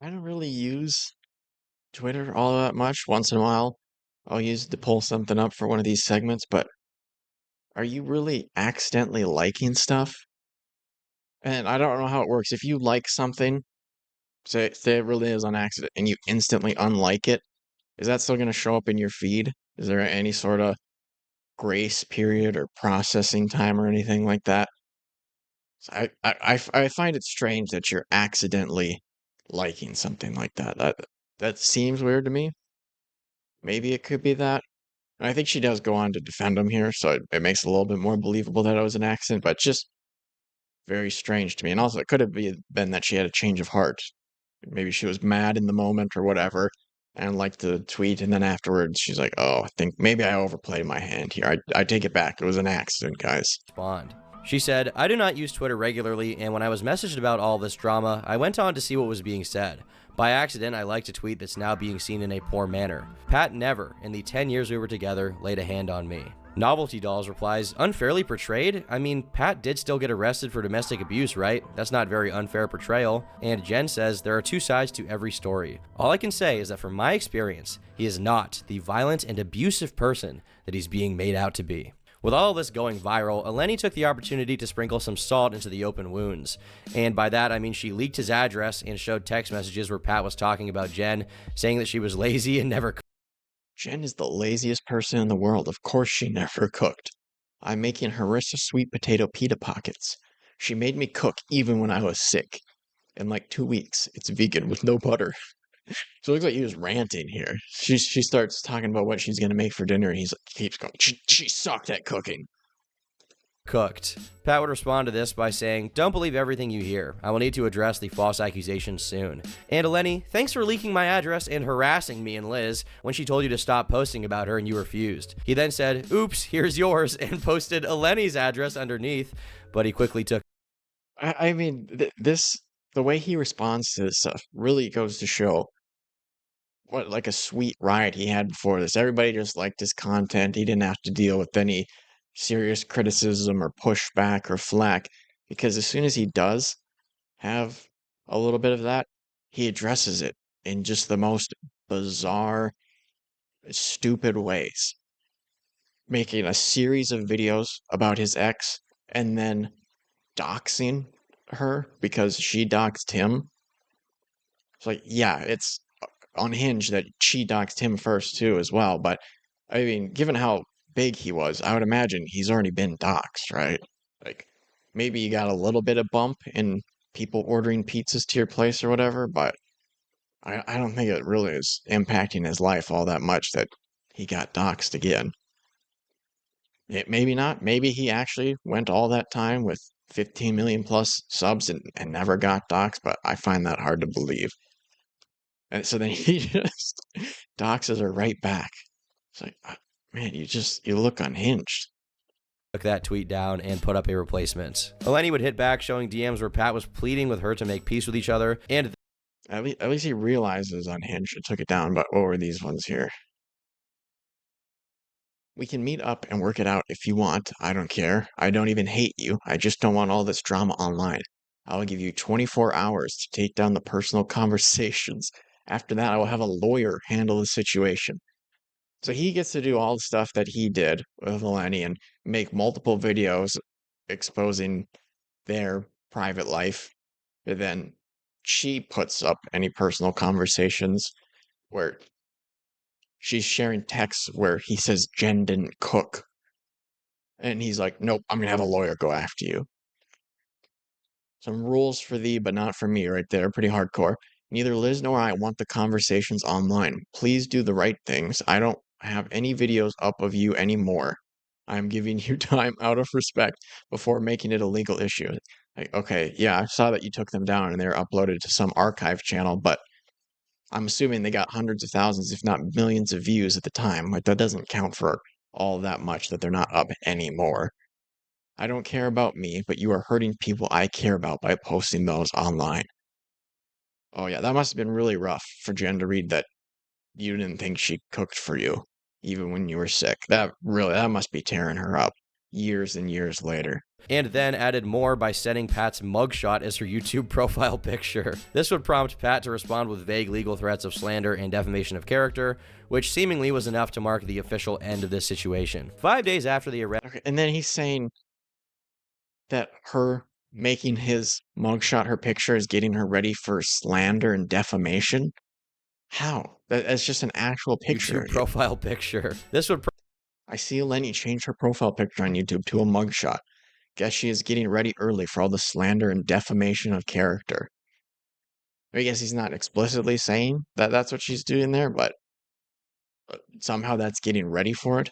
I don't really use Twitter all that much. Once in a while, I'll use it to pull something up for one of these segments, but are you really accidentally liking stuff? And I don't know how it works. If you like something, say it really is on accident, and you instantly unlike it, is that still going to show up in your feed? Is there any sort of grace period or processing time or anything like that? So I find it strange that you're accidentally liking something like that. That seems weird to me. Maybe it could be that. And I think she does go on to defend him here, so it makes it a little bit more believable that it was an accident, but just very strange to me. And also, it could have been that she had a change of heart. Maybe she was mad in the moment or whatever, and liked the tweet, and then afterwards she's like, "Oh, I think maybe I overplayed my hand here. I take it back. It was an accident, guys." respond. She said, "I do not use Twitter regularly, and when I was messaged about all this drama, I went on to see what was being said. By accident, I liked a tweet that's now being seen in a poor manner. Pat never, in the 10 years we were together, laid a hand on me." Novelty Dolls replies, "Unfairly portrayed? I mean, Pat did still get arrested for domestic abuse, right? That's not very unfair portrayal." And Jen says, "There are two sides to every story. All I can say is that from my experience, he is not the violent and abusive person that he's being made out to be." With all of this going viral, Eleni took the opportunity to sprinkle some salt into the open wounds. And by that, I mean she leaked his address and showed text messages where Pat was talking about Jen, saying that she was lazy and never Jen is the laziest person in the world. Of course she never cooked. I'm making harissa sweet potato pita pockets. She made me cook even when I was sick. In like 2 weeks, it's vegan with no butter. So it looks like he was ranting here. She starts talking about what she's gonna make for dinner, and keeps going, she sucked at cooking. cooked. Pat would respond to this by saying, "Don't believe everything you hear. I will need to address the false accusations soon. And Eleni, thanks for leaking my address and harassing me and Liz when she told you to stop posting about her and you refused." He then said, "Oops, here's yours," and posted Eleni's address underneath, but he quickly took I mean, the way he responds to this stuff really goes to show what like a sweet ride he had before this. Everybody just liked his content. He didn't have to deal with any serious criticism or pushback or flack because as soon as he does have a little bit of that, he addresses it in just the most bizarre, stupid ways, making a series of videos about his ex and then doxing her because she doxed him. It's like, yeah, it's unhinged that she doxed him first too as well, but I mean, given how big he was, I would imagine he's already been doxed, right? Like maybe you got a little bit of bump in people ordering pizzas to your place or whatever, but I don't think it really is impacting his life all that much that he got doxed again. Maybe not. Maybe he actually went all that time with 15 million plus subs and never got doxed, but I find that hard to believe. And so then he just doxes her right back. It's like, man, you look unhinged. took that tweet down and put up a replacement. Eleni would hit back, showing DMs where Pat was pleading with her to make peace with each other, and At least he realizes unhinged and took it down, but what were these ones here? We can meet up and work it out if you want. I don't care. I don't even hate you. I just don't want all this drama online. I will give you 24 hours to take down the personal conversations. After that, I will have a lawyer handle the situation. So he gets to do all the stuff that he did with Eleni and make multiple videos exposing their private life. But then she puts up any personal conversations where she's sharing texts where he says Jen didn't cook. And he's like, nope, I'm going to have a lawyer go after you. Some rules for thee, but not for me right there. Pretty hardcore. Neither Liz nor I want the conversations online. Please do the right things. I don't have any videos up of you anymore. I'm giving you time out of respect before making it a legal issue. Like, okay, yeah, I saw that you took them down and they were uploaded to some archive channel, but I'm assuming they got hundreds of thousands, if not millions of views at the time. Like, that doesn't count for all that much that they're not up anymore. I don't care about me, but you are hurting people I care about by posting those online. Oh yeah, that must have been really rough for Jen to read that you didn't think she cooked for you, even when you were sick. That must be tearing her up years and years later. and then added more by setting Pat's mugshot as her YouTube profile picture. This would prompt Pat to respond with vague legal threats of slander and defamation of character, which seemingly was enough to mark the official end of this situation. 5 days after the arrest, Okay, and then he's saying that her making his mugshot her picture is getting her ready for slander and defamation? How? That's just an actual picture. YouTube profile picture. This would I see Eleni change her profile picture on YouTube to a mugshot. Guess she is getting ready early for all the slander and defamation of character. I guess he's not explicitly saying that that's what she's doing there, but somehow that's getting ready for it.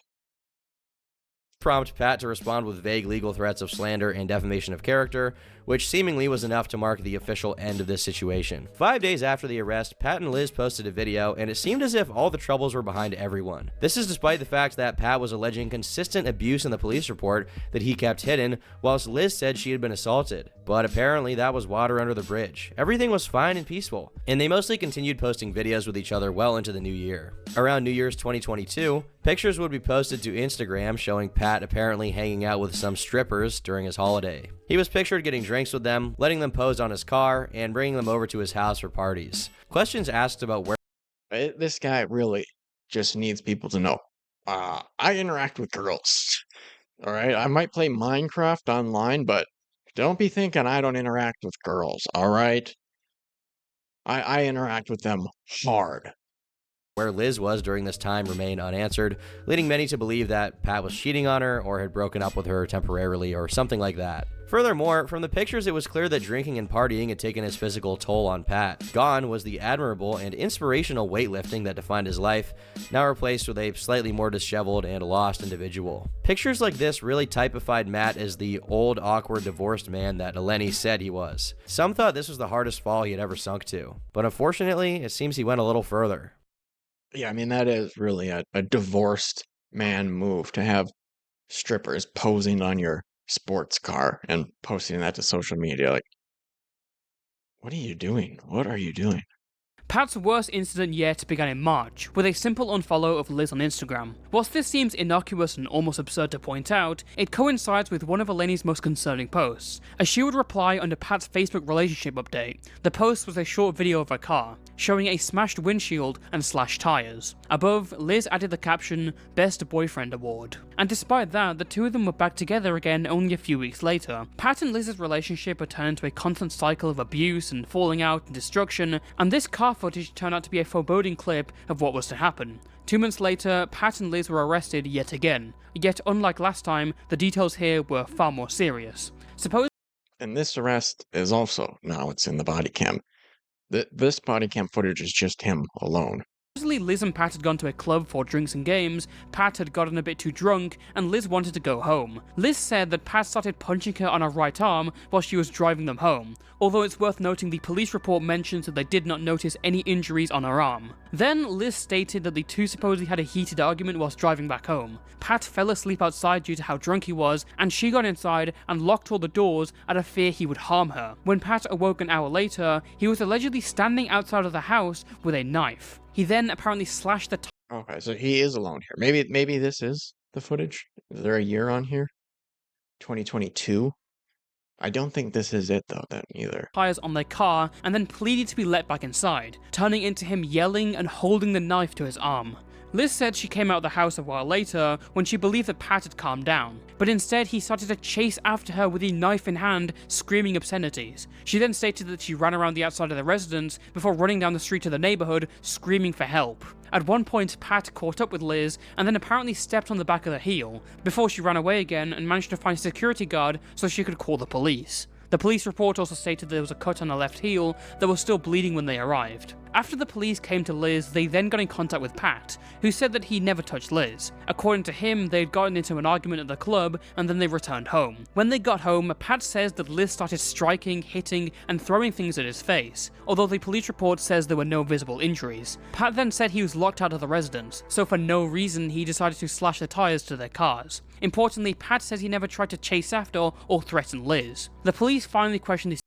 prompt Pat to respond with vague legal threats of slander and defamation of character, which seemingly was enough to mark the official end of this situation. 5 days after the arrest, Pat and Liz posted a video, and it seemed as if all the troubles were behind everyone. This is despite the fact that Pat was alleging consistent abuse in the police report that he kept hidden, whilst Liz said she had been assaulted. But apparently that was water under the bridge. Everything was fine and peaceful, and they mostly continued posting videos with each other well into the new year. Around New Year's 2022, pictures would be posted to Instagram showing Pat apparently hanging out with some strippers during his holiday. He was pictured getting drinks with them, letting them pose on his car, and bringing them over to his house for parties. Questions asked about where This guy really just needs people to know. I interact with girls. All right, I might play Minecraft online, but don't be thinking I don't interact with girls. All right, I interact with them hard. where Liz was during this time remain unanswered, leading many to believe that Pat was cheating on her or had broken up with her temporarily or something like that. Furthermore, from the pictures it was clear that drinking and partying had taken his physical toll on Pat. Gone was the admirable and inspirational weightlifting that defined his life, now replaced with a slightly more disheveled and lost individual. Pictures like this really typified Matt as the old, awkward, divorced man that Eleni said he was. Some thought this was the hardest fall he had ever sunk to, but unfortunately, it seems he went a little further. Yeah, I mean, that is really a divorced man move to have strippers posing on your sports car and posting that to social media. Like, what are you doing? What are you doing? Pat's worst incident yet began in March, with a simple unfollow of Liz on Instagram. Whilst this seems innocuous and almost absurd to point out, it coincides with one of Eleni's most concerning posts, as she would reply under Pat's Facebook relationship update. The post was a short video of her car, showing a smashed windshield and slashed tyres. Above, Liz added the caption, "Best Boyfriend Award." And despite that, the two of them were back together again only a few weeks later. Pat and Liz's relationship had turned into a constant cycle of abuse and falling out and destruction, and this car footage turned out to be a foreboding clip of what was to happen. 2 months later, Pat and Liz were arrested yet again. Yet, unlike last time, the details here were far more serious. And this arrest is also, now it's in the body cam. This body cam footage is just him alone. Supposedly, Liz and Pat had gone to a club for drinks and games, Pat had gotten a bit too drunk, and Liz wanted to go home. Liz said that Pat started punching her on her right arm while she was driving them home, although it's worth noting the police report mentions that they did not notice any injuries on her arm. Then Liz stated that the two supposedly had a heated argument whilst driving back home. Pat fell asleep outside due to how drunk he was, and she got inside and locked all the doors out of fear he would harm her. When Pat awoke an hour later, he was allegedly standing outside of the house with a knife. He then apparently slashed the Okay, so he is alone here. Maybe this is the footage. Is there a year on here? 2022? I don't think this is it though, then either. tires on their car and then pleaded to be let back inside, turning into him yelling and holding the knife to his arm. Liz said she came out of the house a while later when she believed that Pat had calmed down, but instead he started to chase after her with the knife in hand, screaming obscenities. She then stated that she ran around the outside of the residence before running down the street to the neighborhood, screaming for help. At one point, Pat caught up with Liz and then apparently stepped on the back of her heel, before she ran away again and managed to find a security guard so she could call the police. The police report also stated there was a cut on her left heel that was still bleeding when they arrived. After the police came to Liz, they then got in contact with Pat, who said that he never touched Liz. According to him, they had gotten into an argument at the club and then they returned home. When they got home, Pat says that Liz started striking, hitting, and throwing things at his face, although the police report says there were no visible injuries. Pat then said he was locked out of the residence, so for no reason he decided to slash the tires to their cars. Importantly, Pat says he never tried to chase after or threaten Liz. The police finally questioned the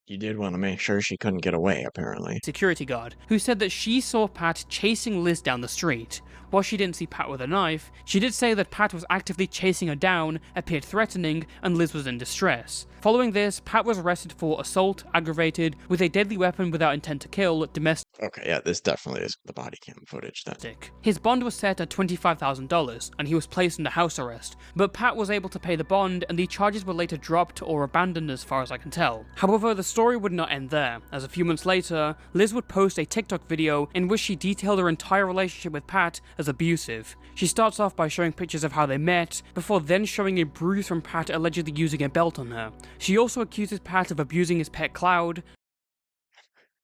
He did want to make sure she couldn't get away, apparently. security guard, who said that she saw Pat chasing Liz down the street. While she didn't see Pat with a knife, she did say that Pat was actively chasing her down, appeared threatening, and Liz was in distress. Following this, Pat was arrested for assault, aggravated, with a deadly weapon without intent to kill, domestic. Okay, yeah, this definitely is the body cam footage then. His bond was set at $25,000, and he was placed under house arrest, but Pat was able to pay the bond, and the charges were later dropped or abandoned as far as I can tell. However, the story would not end there, as a few months later, Liz would post a TikTok video in which she detailed her entire relationship with Pat as abusive. She starts off by showing pictures of how they met, before then showing a bruise from Pat allegedly using a belt on her. She also accuses Pat of abusing his pet Cloud.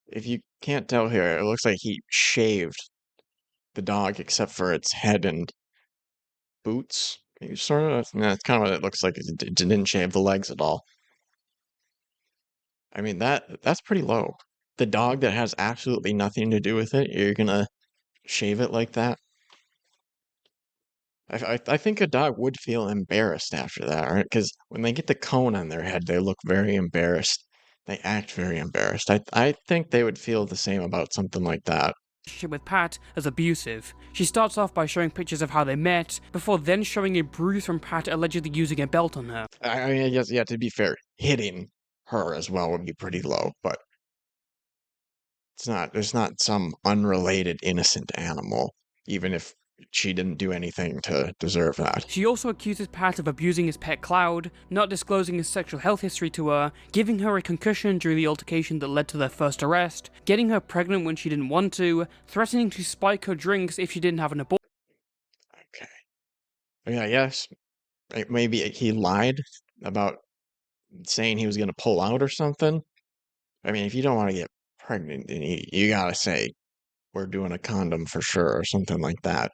If you can't tell here, it looks like he shaved the dog except for its head and boots. You sort of, that's kind of what it looks like. It didn't shave the legs at all. I mean, that's pretty low. The dog that has absolutely nothing to do with it, you're gonna shave it like that? I think a dog would feel embarrassed after that, right? Because when they get the cone on their head, they look very embarrassed. They act very embarrassed. I think they would feel the same about something like that. With Pat as abusive. She starts off by showing pictures of how they met, before then showing a bruise from Pat allegedly using a belt on her. I mean, I guess, yeah, to be fair, hitting her as well would be pretty low, but there's not some unrelated innocent animal, even if she didn't do anything to deserve that. She also accuses Pat of abusing his pet Cloud, not disclosing his sexual health history to her, giving her a concussion during the altercation that led to their first arrest, getting her pregnant when she didn't want to, threatening to spike her drinks if she didn't have an abortion. Okay. Yeah, yes. Maybe he lied about saying he was going to pull out or something. I mean, if you don't want to get pregnant, then you gotta say, we're doing a condom for sure, or something like that.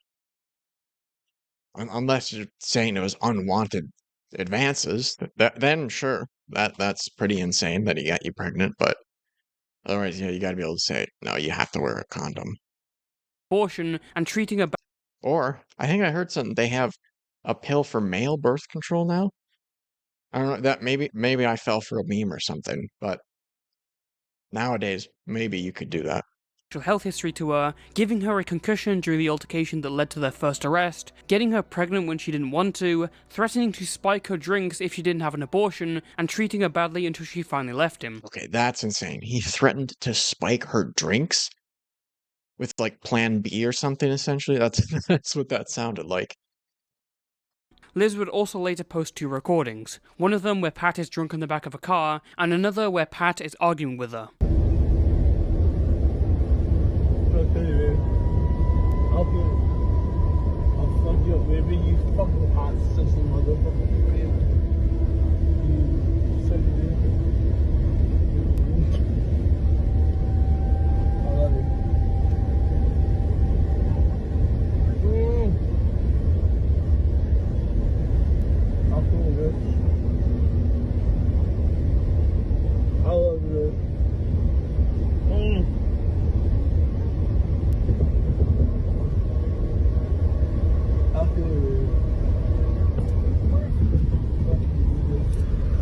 Unless you're saying it was unwanted advances, then sure, that's pretty insane that he got you pregnant, but otherwise, yeah, you gotta be able to say, no, you have to wear a condom. And treating her Or, I think I heard something, they have a pill for male birth control now? I don't know, that maybe I fell for a meme or something, but nowadays, maybe you could do that. health history to her, giving her a concussion during the altercation that led to their first arrest, getting her pregnant when she didn't want to, threatening to spike her drinks if she didn't have an abortion, and treating her badly until she finally left him. Okay, that's insane. He threatened to spike her drinks with like Plan B or something, essentially. That's what that sounded like. Liz would also later post 2 recordings, one of them where Pat is drunk in the back of a car, and another where Pat is arguing with her. I'll fuck you up, baby. You fucking hot, sexy motherfucker, baby. You sexy. I love it. I feel good. I love you.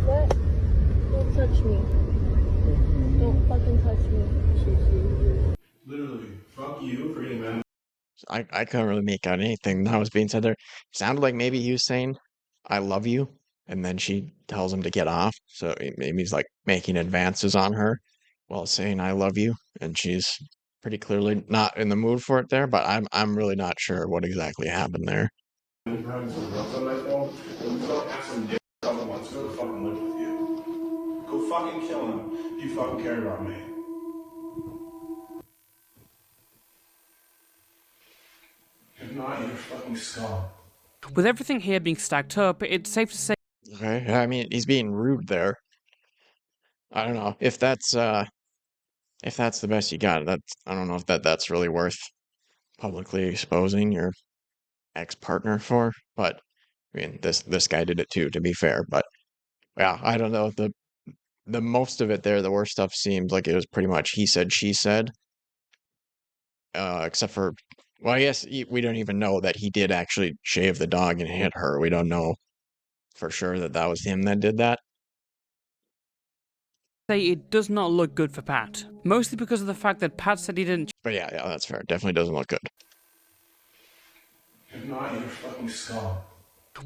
What? Don't touch me. Don't fucking touch me. Literally, fuck you for getting mad. I couldn't really make out anything that was being said there. It sounded like maybe he was saying, I love you, and then she tells him to get off. So maybe he's like making advances on her while saying I love you, and she's pretty clearly not in the mood for it there, but I'm really not sure what exactly happened there. Go fucking kill him if you fucking care about me. If not, you're a fucking scum. With everything here being stacked up, it's safe to say Okay, I mean, he's being rude there. I don't know if that's the best you got. I don't know if that's really worth publicly exposing your ex-partner for, but I mean, this guy did it too, to be fair. But yeah, I don't know, the most of it there, the worst stuff seems like it was pretty much he said, she said. Except for, well, I guess we don't even know that he did actually shave the dog and hit her. We don't know for sure that was him that did that. It does not look good for Pat, mostly because of the fact that Pat said he didn't. But yeah, that's fair. Definitely doesn't look good. If not, you're a fucking scum.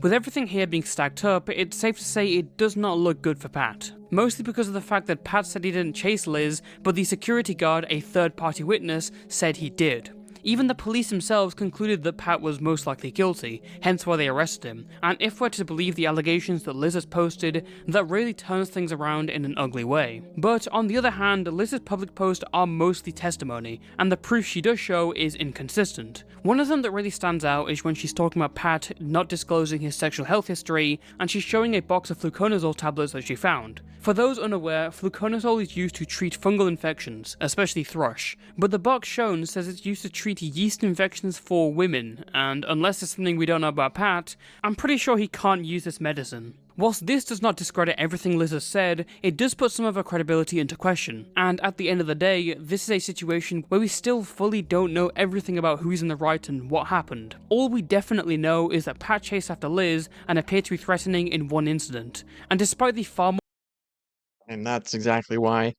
With everything here being stacked up, it's safe to say it does not look good for Pat. Mostly because of the fact that Pat said he didn't chase Liz, but the security guard, a third-party witness, said he did. Even the police themselves concluded that Pat was most likely guilty, hence why they arrested him, and if we're to believe the allegations that Liz has posted, that really turns things around in an ugly way. But on the other hand, Liz's public posts are mostly testimony, and the proof she does show is inconsistent. One of them that really stands out is when she's talking about Pat not disclosing his sexual health history, and she's showing a box of fluconazole tablets that she found. For those unaware, fluconazole is used to treat fungal infections, especially thrush, but the box shown says it's used to treat yeast infections for women, and unless it's something we don't know about Pat, I'm pretty sure he can't use this medicine. Whilst this does not discredit everything Liz has said, it does put some of her credibility into question, and at the end of the day, this is a situation where we still fully don't know everything about who's in the right and what happened. All we definitely know is that Pat chased after Liz and appeared to be threatening in one incident, and despite the far more. And that's exactly why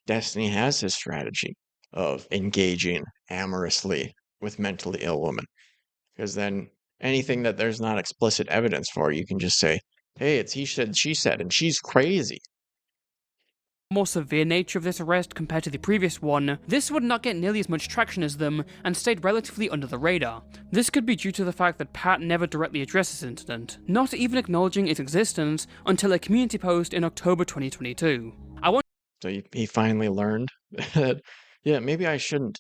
Destiny has his strategy of engaging amorously with mentally ill women. Because then anything that there's not explicit evidence for, you can just say, hey, it's he said, she said, and she's crazy. more severe nature of this arrest compared to the previous one, this would not get nearly as much traction as them and stayed relatively under the radar. This could be due to the fact that Pat never directly addressed this incident, not even acknowledging its existence until a community post in October 2022. So he finally learned that, yeah, maybe I shouldn't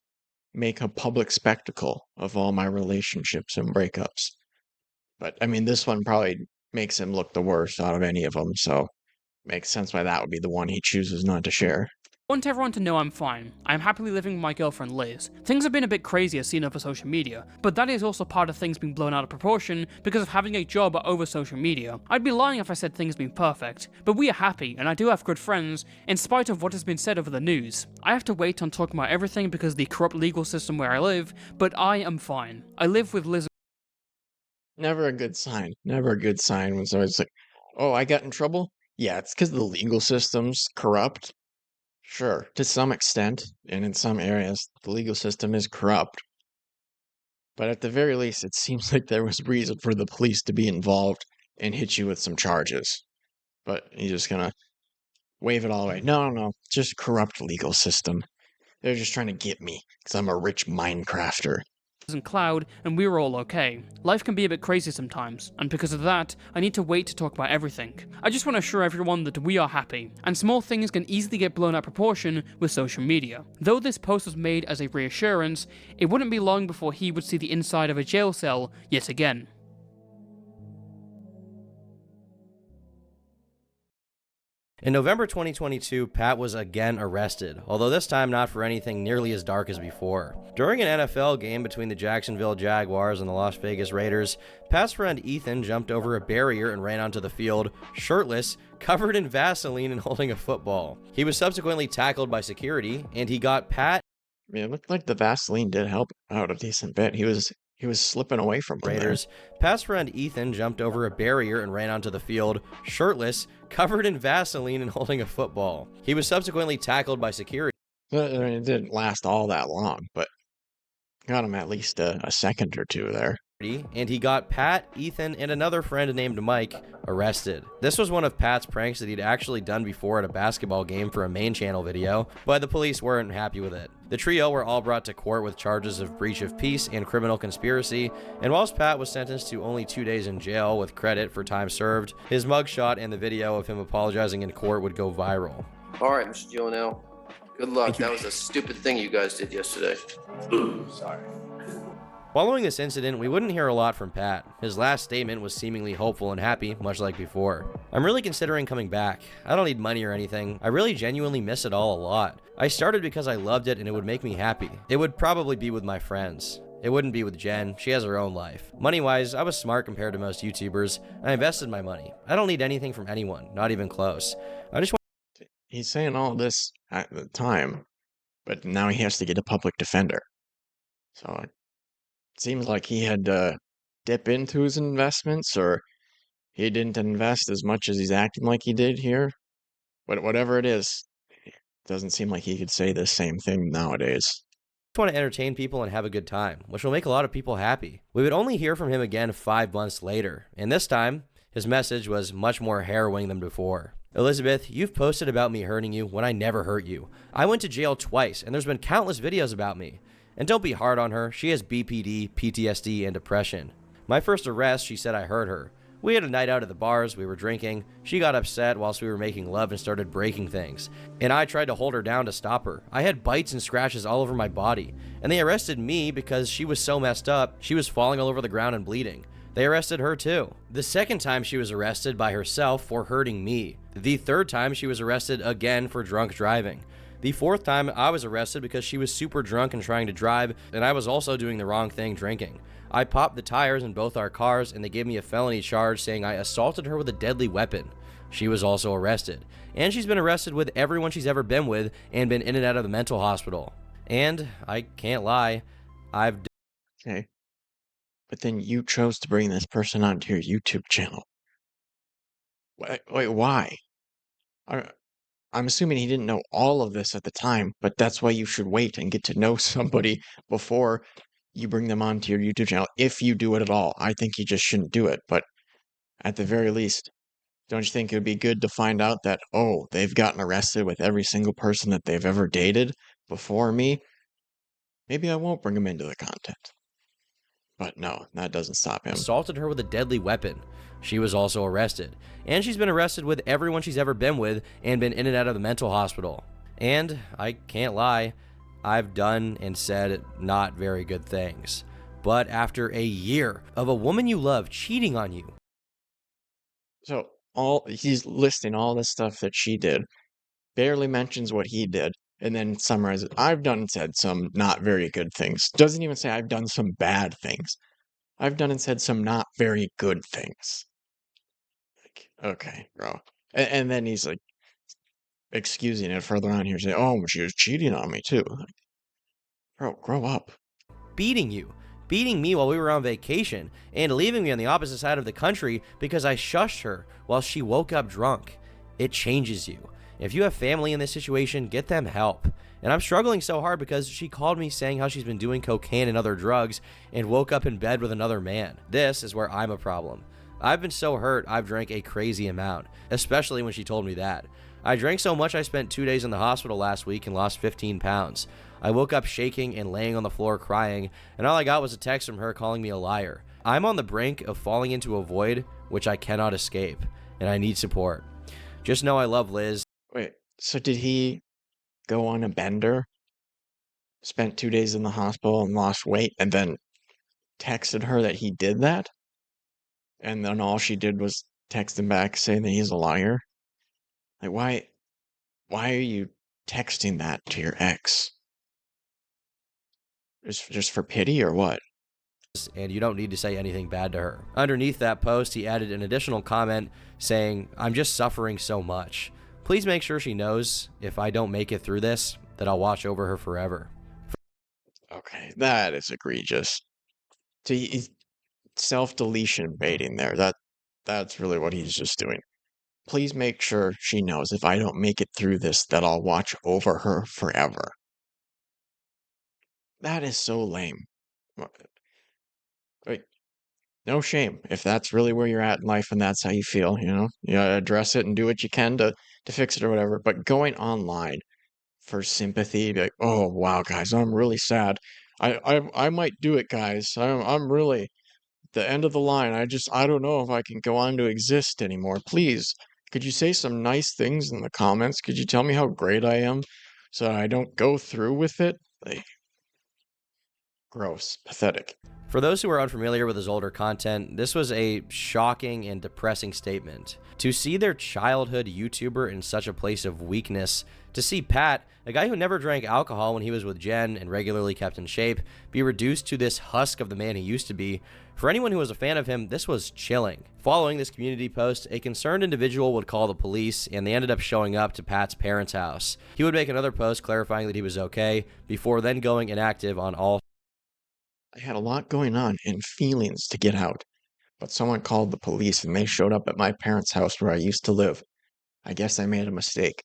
make a public spectacle of all my relationships and breakups. But, I mean, this one probably makes him look the worst out of any of them, so makes sense why that would be the one he chooses not to share. I want everyone to know I'm fine. I am happily living with my girlfriend Liz. Things have been a bit crazy as seen over social media, but that is also part of things being blown out of proportion because of having a job over social media. I'd be lying if I said things have been perfect, but we are happy and I do have good friends in spite of what has been said over the news. I have to wait on talking about everything because of the corrupt legal system where I live, but I am fine. I live with Liz. Never a good sign. Never a good sign when somebody's like, oh, I got in trouble? Yeah, it's because the legal system's corrupt. Sure, to some extent, and in some areas, the legal system is corrupt. But at the very least, it seems like there was reason for the police to be involved and hit you with some charges. But you're just gonna wave it all away. No, just corrupt legal system. They're just trying to get me, because I'm a rich Minecrafter. And Cloud, and we were all okay. Life can be a bit crazy sometimes, and because of that, I need to wait to talk about everything. I just want to assure everyone that we are happy, and small things can easily get blown out of proportion with social media. Though this post was made as a reassurance, it wouldn't be long before he would see the inside of a jail cell yet again. In November 2022, Pat was again arrested, although this time not for anything nearly as dark as before. During an NFL game between the Jacksonville Jaguars and the Las Vegas Raiders, Pat's friend Ethan jumped over a barrier and ran onto the field, shirtless, covered in Vaseline and holding a football. He was subsequently tackled by security, and he got Pat. Yeah, it looked like the Vaseline did help out a decent bit. He was slipping away from Raiders. Pat's friend Ethan jumped over a barrier and ran onto the field, shirtless, covered in Vaseline and holding a football. He was subsequently tackled by security. I mean, it didn't last all that long, but got him at least a second or two there. And he got Pat, Ethan, and another friend named Mike arrested. This was one of Pat's pranks that he'd actually done before at a basketball game for a main channel video, but the police weren't happy with it. The trio were all brought to court with charges of breach of peace and criminal conspiracy, and whilst Pat was sentenced to only 2 days in jail with credit for time served, his mugshot and the video of him apologizing in court would go viral. All right, Mr. Gillinell. Good luck. That was a stupid thing you guys did yesterday. Sorry. Following this incident, we wouldn't hear a lot from Pat. His last statement was seemingly hopeful and happy, much like before. I'm really considering coming back. I don't need money or anything. I really genuinely miss it all a lot. I started because I loved it and it would make me happy. It would probably be with my friends. It wouldn't be with Jen. She has her own life. Money-wise, I was smart compared to most YouTubers. I invested my money. I don't need anything from anyone, not even close. I just want. He's saying all this at the time, but now he has to get a public defender. So seems like he had to dip into his investments, or he didn't invest as much as he's acting like he did here. But whatever it is, it doesn't seem like he could say the same thing nowadays. I just want to entertain people and have a good time, which will make a lot of people happy. We would only hear from him again 5 months later, and this time, his message was much more harrowing than before. Elizabeth, you've posted about me hurting you when I never hurt you. I went to jail twice, and there's been countless videos about me. And don't be hard on her, she has BPD, PTSD, and depression. My first arrest, she said I hurt her. We had a night out at the bars, we were drinking, she got upset whilst we were making love and started breaking things. And I tried to hold her down to stop her. I had bites and scratches all over my body. And they arrested me because she was so messed up, she was falling all over the ground and bleeding. They arrested her too. The second time she was arrested by herself for hurting me. The third time she was arrested again for drunk driving. The fourth time I was arrested because she was super drunk and trying to drive, and I was also doing the wrong thing drinking. I popped the tires in both our cars and they gave me a felony charge saying I assaulted her with a deadly weapon. She was also arrested. And she's been arrested with everyone she's ever been with and been in and out of the mental hospital. And I can't lie, Okay. But then you chose to bring this person onto your YouTube channel. Wait, why? I'm assuming he didn't know all of this at the time, but that's why you should wait and get to know somebody before you bring them onto your YouTube channel, if you do it at all. I think you just shouldn't do it, but at the very least, Don't you think it would be good to find out that, oh, they've gotten arrested with every single person that they've ever dated before me? Maybe I won't bring them into the content. But no, that doesn't stop him. Assaulted her with a deadly weapon. She was also arrested. And she's been arrested with everyone she's ever been with and been in and out of the mental hospital. And I can't lie, I've done and said not very good things. But after a year of a woman you love cheating on you. So he's listing all the stuff that she did, barely mentions what he did, and then summarizes, I've done and said some not very good things. Doesn't even say I've done some bad things. I've done and said some not very good things. Like, okay, bro. And then he's like excusing it further on here, saying, oh, she was cheating on me too. Like, bro, grow up. Beating you. Beating me while we were on vacation and leaving me on the opposite side of the country because I shushed her while she woke up drunk. It changes you. If you have family in this situation, get them help. And I'm struggling so hard because she called me saying how she's been doing cocaine and other drugs and woke up in bed with another man. This is where I'm a problem. I've been so hurt I've drank a crazy amount, especially when she told me that. I drank so much I spent 2 days in the hospital last week and lost 15 pounds. I woke up shaking and laying on the floor crying, and all I got was a text from her calling me a liar. I'm on the brink of falling into a void which I cannot escape, and I need support. Just know I love Liz. Wait, so did he go on a bender, spent 2 days in the hospital and lost weight, and then texted her that he did that? And then all she did was text him back saying that he's a liar? Like, why are you texting that to your ex? Just for pity or what? And you don't need to say anything bad to her. Underneath that post, he added an additional comment saying, I'm just suffering so much. Please make sure she knows if I don't make it through this, that I'll watch over her forever. Okay, that is egregious. So he's self-deletion baiting there. That's really what he's just doing. Please make sure she knows if I don't make it through this, that I'll watch over her forever. That is so lame. Like, no shame. If that's really where you're at in life and that's how you feel, you address it and do what you can to fix it or whatever. But going online for sympathy, be like, oh wow, guys, I'm really sad. I might do it, guys. I'm really the end of the line. I don't know if I can go on to exist anymore. Please, could you say some nice things in the comments? Could you tell me how great I am so I don't go through with it? Like, gross, pathetic. For those who are unfamiliar with his older content, this was a shocking and depressing statement. To see their childhood YouTuber in such a place of weakness, to see Pat, a guy who never drank alcohol when he was with Jen and regularly kept in shape, be reduced to this husk of the man he used to be, for anyone who was a fan of him, this was chilling. Following this community post, a concerned individual would call the police, and they ended up showing up to Pat's parents' house. He would make another post clarifying that he was okay, before then going inactive on all. I had a lot going on and feelings to get out, but someone called the police and they showed up at my parents' house where I used to live. I guess I made a mistake.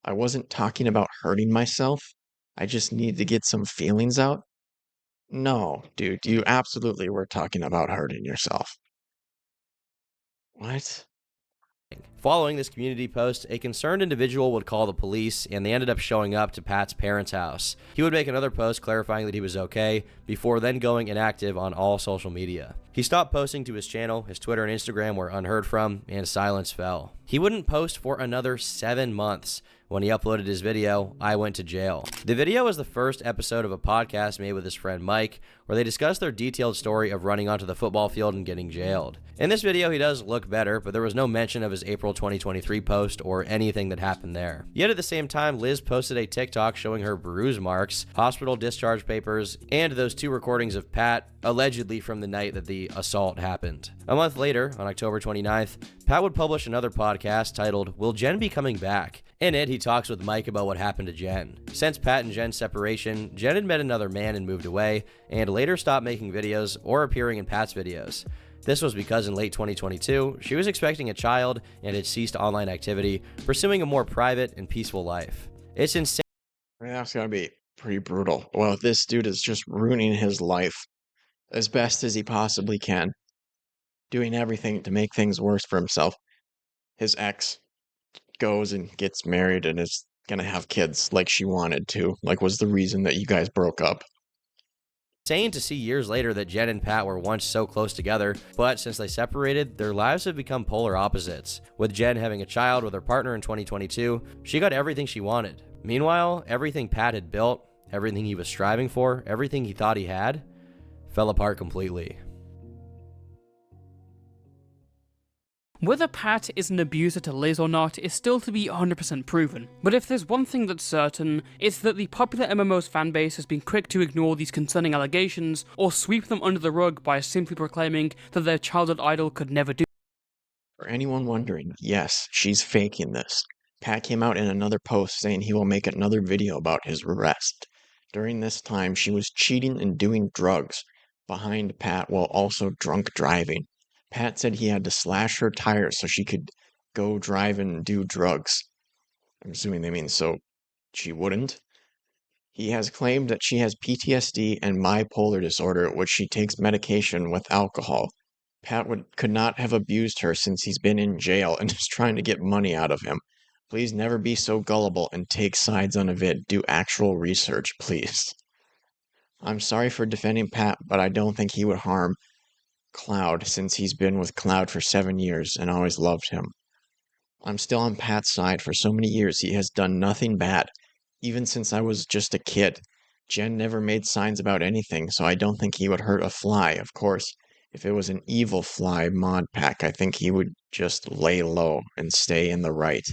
I wasn't talking about hurting myself. I just needed to get some feelings out. No, dude, you absolutely were talking about hurting yourself. What? Following this community post, a concerned individual would call the police, and they ended up showing up to Pat's parents' house. He would make another post clarifying that he was okay, before then going inactive on all social media. He stopped posting to his channel, his Twitter and Instagram were unheard from, and silence fell. He wouldn't post for another 7 months. When he uploaded his video, I Went to Jail. The video was the first episode of a podcast made with his friend Mike, where they discuss their detailed story of running onto the football field and getting jailed. In this video, he does look better, but there was no mention of his April 2023 post or anything that happened there. Yet at the same time, Liz posted a TikTok showing her bruise marks, hospital discharge papers, and those 2 recordings of Pat, allegedly from the night that the assault happened. A month later, on October 29th, Pat would publish another podcast titled, Will Jen Be Coming Back? In it, he talks with Mike about what happened to Jen. Since Pat and Jen's separation, Jen had met another man and moved away, and later stopped making videos or appearing in Pat's videos. This was because in late 2022, she was expecting a child and had ceased online activity, pursuing a more private and peaceful life. It's insane. That's gotta be pretty brutal. Well, this dude is just ruining his life as best as he possibly can, doing everything to make things worse for himself. his ex goes and gets married and is gonna have kids like she wanted to, like was the reason that you guys broke up. Insane to see years later that Jen and Pat were once so close together, but since they separated, their lives have become polar opposites. With Jen having a child with her partner in 2022, she got everything she wanted. Meanwhile, everything Pat had built, everything he was striving for, everything he thought he had, fell apart completely. Whether Pat is an abuser to Liz or not is still to be 100% proven, but if there's one thing that's certain, it's that the PopularMMOs fanbase has been quick to ignore these concerning allegations or sweep them under the rug by simply proclaiming that their childhood idol could never do. For anyone wondering, yes, she's faking this. Pat came out in another post saying he will make another video about his arrest. During this time, she was cheating and doing drugs behind Pat while also drunk driving. Pat said he had to slash her tires so she could go drive and do drugs. I'm assuming they mean so she wouldn't. He has claimed that she has PTSD and bipolar disorder, which she takes medication with alcohol. Pat could not have abused her since he's been in jail and is trying to get money out of him. Please never be so gullible and take sides on a vid. Do actual research, please. I'm sorry for defending Pat, but I don't think he would harm Cloud since he's been with Cloud for 7 years and always loved him. I'm still on Pat's side. For so many years he has done nothing bad. Even since I was just a kid. Jen never made signs about anything, so I don't think he would hurt a fly. Of course, if it was an evil fly mod pack, I think he would just lay low and stay in the right.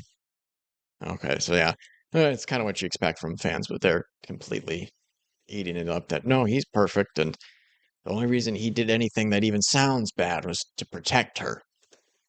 Okay, so yeah, it's kind of what you expect from fans, but they're completely eating it up that no, he's perfect, and the only reason he did anything that even sounds bad was to protect her.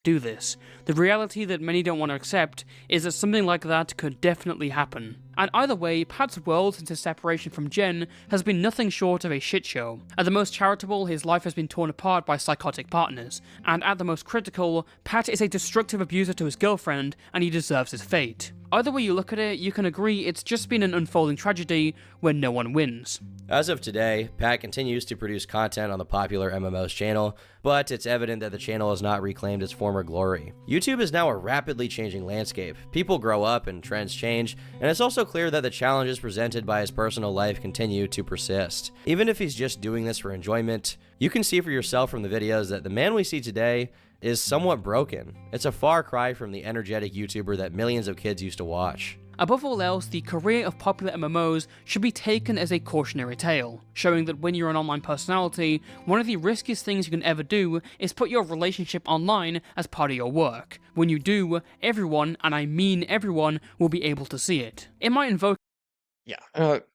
Do this. The reality that many don't want to accept is that something like that could definitely happen. And either way, Pat's world since his separation from Jen has been nothing short of a shit show. At the most charitable, his life has been torn apart by psychotic partners, and at the most critical, Pat is a destructive abuser to his girlfriend, and he deserves his fate. Either way you look at it, you can agree it's just been an unfolding tragedy where no one wins. As of today, Pat continues to produce content on the PopularMMOs channel, but it's evident that the channel has not reclaimed its former glory. YouTube is now a rapidly changing landscape. People grow up and trends change, and it's also clear that the challenges presented by his personal life continue to persist. Even if he's just doing this for enjoyment, you can see for yourself from the videos that the man we see today is somewhat broken. It's a far cry from the energetic YouTuber that millions of kids used to watch. Above all else, the career of PopularMMOs should be taken as a cautionary tale, showing that when you're an online personality, one of the riskiest things you can ever do is put your relationship online as part of your work. When you do, everyone, and I mean everyone, will be able to see it. It might invoke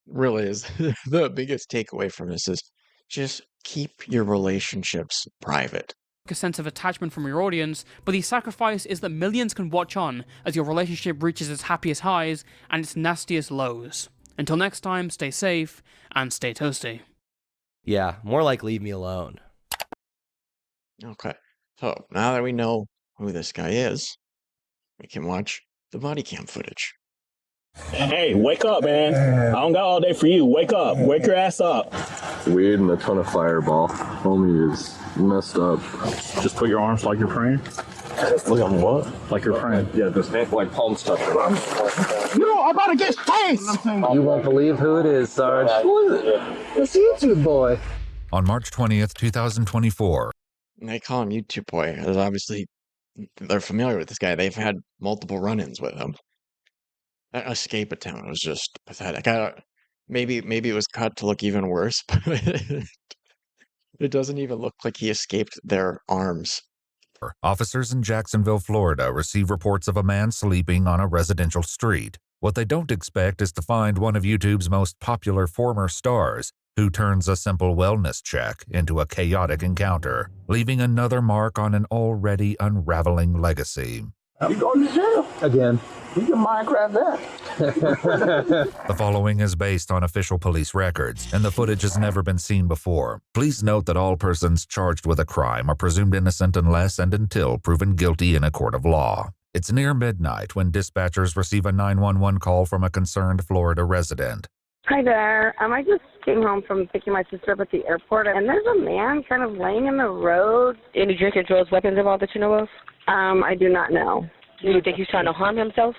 Really is the biggest takeaway from this is just keep your relationships private. A sense of attachment from your audience, but the sacrifice is that millions can watch on as your relationship reaches its happiest highs and its nastiest lows. Until next time, stay safe and stay toasty. Yeah, more like leave me alone. Okay, so now that we know who this guy is, we can watch the Bodycam footage. Hey, wake up, man. I don't got all day for you. Wake up. Wake your ass up. Weed and a ton of fireball. Homie is messed up. Just put your arms like you're praying. Look at what? Like you're praying. Yeah, just like palm stuff. No, I'm about to get chased! You won't believe who it is, Sarge. Who is it? It's YouTube boy. On March 20th, 2024. And they call him YouTube Boy, because obviously they're familiar with this guy. They've had multiple run-ins with him. That escape attempt was just pathetic. Maybe it was cut to look even worse, but it doesn't even look like he escaped their arms. Officers in Jacksonville, Florida receive reports of a man sleeping on a residential street. What they don't expect is to find one of YouTube's most popular former stars, who turns a simple wellness check into a chaotic encounter, leaving another mark on an already unraveling legacy. You going to jail? Again. You can Minecraft that. The following is based on official police records, and the footage has never been seen before. Please note that all persons charged with a crime are presumed innocent unless and until proven guilty in a court of law. It's near midnight when dispatchers receive a 911 call from a concerned Florida resident. Hi there. I just came home from picking my sister up at the airport, and there's a man kind of laying in the road. Any drink or drugs, weapons involved that you know of? I do not know. Do you think he's trying to harm himself?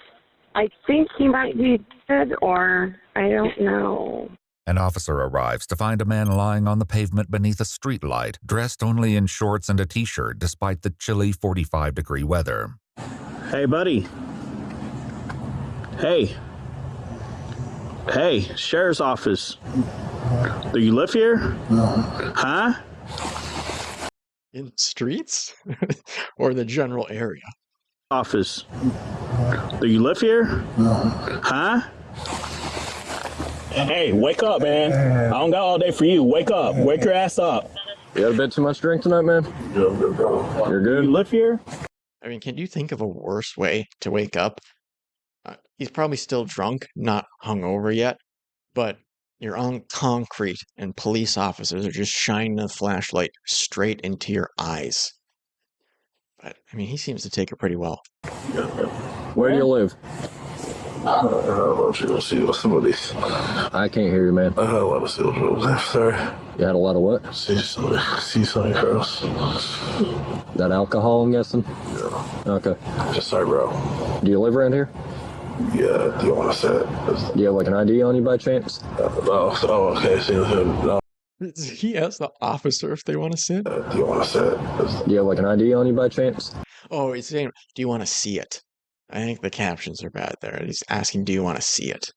I think he might be dead, or I don't know. An officer arrives to find a man lying on the pavement beneath a streetlight, dressed only in shorts and a t-shirt despite the chilly 45-degree weather. Hey, buddy. Hey. Hey, sheriff's office. Do you live here? Huh? In streets? Or the general area? Office. Do you live here? Huh? Hey, wake up, man. I don't got all day for you. Wake up. Wake your ass up. You had a bit too much drink tonight, man? You're good? You live here? I mean, can you think of a worse way to wake up? He's probably still drunk, not hungover yet, but you're on concrete and police officers are just shining a flashlight straight into your eyes. But, I mean, he seems to take it pretty well. Where do you live? I want to see some of these. I can't hear you, man. I had a lot of silver. Sorry. You had a lot of what? See some girls. That alcohol, I'm guessing? Yeah. Okay. Just sorry, bro. Do you live around here? Yeah, do you want to say it? Do you have like an ID on you by chance? Okay. See him. He asked the officer if they want to sit. Do you want to say it? Do you have like an ID on you by chance? Oh, he's saying, do you want to see it? I think the captions are bad there. He's asking, do you want to see it?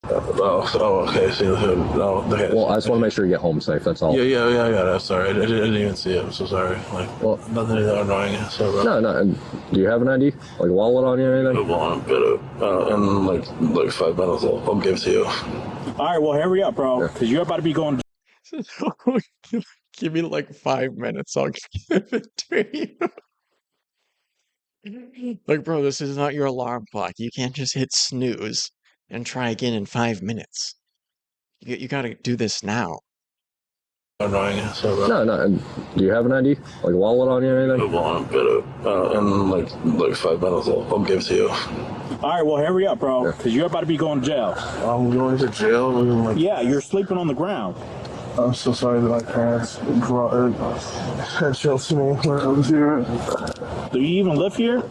Okay. See him. Okay. Well, I just want to make sure you get home safe. That's all. Yeah. I got it. Sorry, I didn't even see it. I'm so sorry. Well, nothing that annoying. Sorry, bro. No. Do you have an ID? Like a wallet on you or anything? In like 5 minutes, I'll give it to you. All right, well, hurry up, bro, because you're about to be going. Give me like 5 minutes. I'll give it to you. Like, bro, this is not your alarm clock. You can't just hit snooze and try again in 5 minutes. You got to do this now. Annoying. Sorry, bro. No. Do you have an ID? Like a wallet on you or anything? In like 5 minutes, I'll give it to you. All right, well, hurry up, bro, because you're about to be going to jail. I'm going to jail? Yeah, you're sleeping on the ground. I'm so sorry that my parents had chilled to me when I was here. Do you even live here?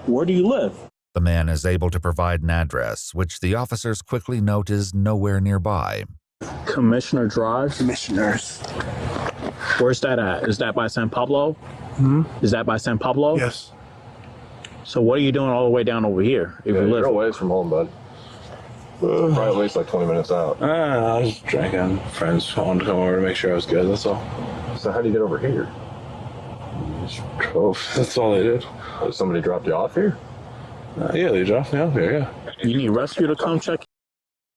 Where do you live? The man is able to provide an address, which the officers quickly note is nowhere nearby. Commissioner Drive? Commissioners. Where's that at? Is that by San Pablo? Is that by San Pablo? Yes. So what are you doing all the way down over here? If you live? You're a ways from home, bud. Probably at least like 20 minutes out. I was drinking. Friends wanted to come over to make sure I was good, that's all. So how do you get over here? Just drove. That's all they did. Somebody dropped you off here? Yeah, they dropped me off here, yeah. You need rescue to come check?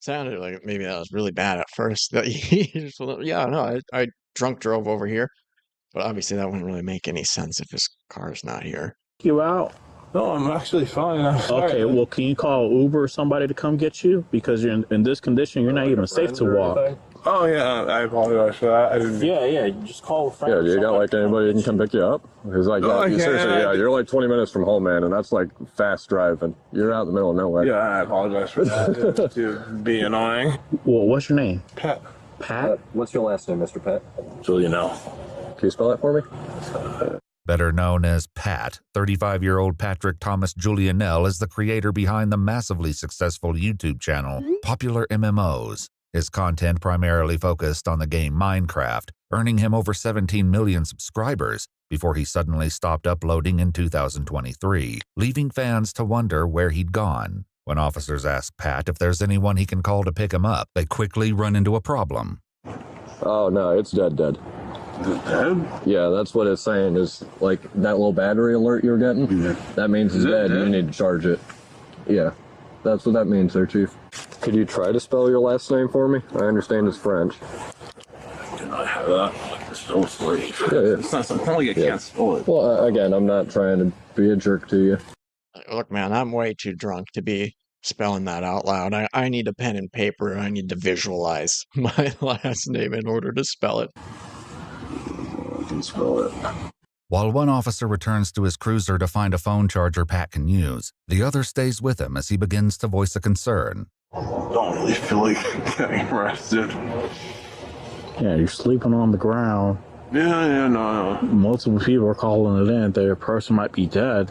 Sounded like maybe that was really bad at first. I drunk drove over here. But obviously that wouldn't really make any sense if his car's not here. You out? No, I'm actually fine. I'm sorry. Okay, well, can you call Uber or somebody to come get you? Because you're in this condition, you're not even safe to walk. Oh, yeah, I apologize for that. I didn't... Yeah, just call a friend. Yeah, you got like anybody that can come pick you up? Because like, seriously, you're like 20 minutes from home, man, and that's like fast driving. You're out in the middle of nowhere. Yeah, I apologize for that. To be annoying. Well, what's your name? Pat. Pat? What's your last name, Mr. Pat? Julianelle. Can you spell that for me? Better known as Pat, 35-year-old Patrick Thomas Julianelle is the creator behind the massively successful YouTube channel PopularMMOs. His content primarily focused on the game Minecraft, earning him over 17 million subscribers before he suddenly stopped uploading in 2023, leaving fans to wonder where he'd gone. When officers ask Pat if there's anyone he can call to pick him up, they quickly run into a problem. Oh, no, it's dead. Dead? Yeah, that's what it's saying, is like that little battery alert you're getting. Yeah. That means it's dead and you need to charge it. Yeah, that's what that means there, Chief. Could you try to spell your last name for me? I understand it's French. Can I have that? It's no sleep. Yeah. It's not something like I can't spell it. Well, again, I'm not trying to be a jerk to you. Look, man, I'm way too drunk to be spelling that out loud. I need a pen and paper. I need to visualize my last name in order to spell it. I can spell it. While one officer returns to his cruiser to find a phone charger Pat can use, the other stays with him as he begins to voice a concern. I don't really feel like getting arrested. Yeah, you're sleeping on the ground. Yeah, no. Multiple people are calling it in. Their person might be dead.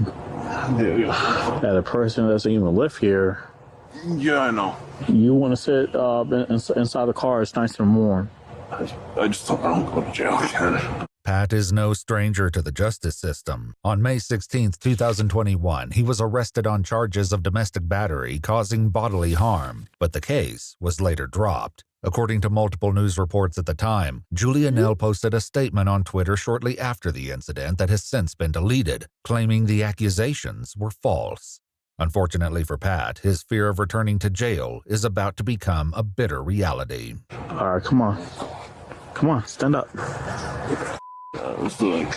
Yeah. And a person that doesn't even live here. Yeah, I know. You want to sit inside the car. It's nice and warm. I just hope I don't go to jail again. Pat is no stranger to the justice system. On May 16, 2021, he was arrested on charges of domestic battery causing bodily harm, but the case was later dropped. According to multiple news reports at the time, Julia Nell posted a statement on Twitter shortly after the incident that has since been deleted, claiming the accusations were false. Unfortunately for Pat, his fear of returning to jail is about to become a bitter reality. All right, come on. Come on, stand up. It's like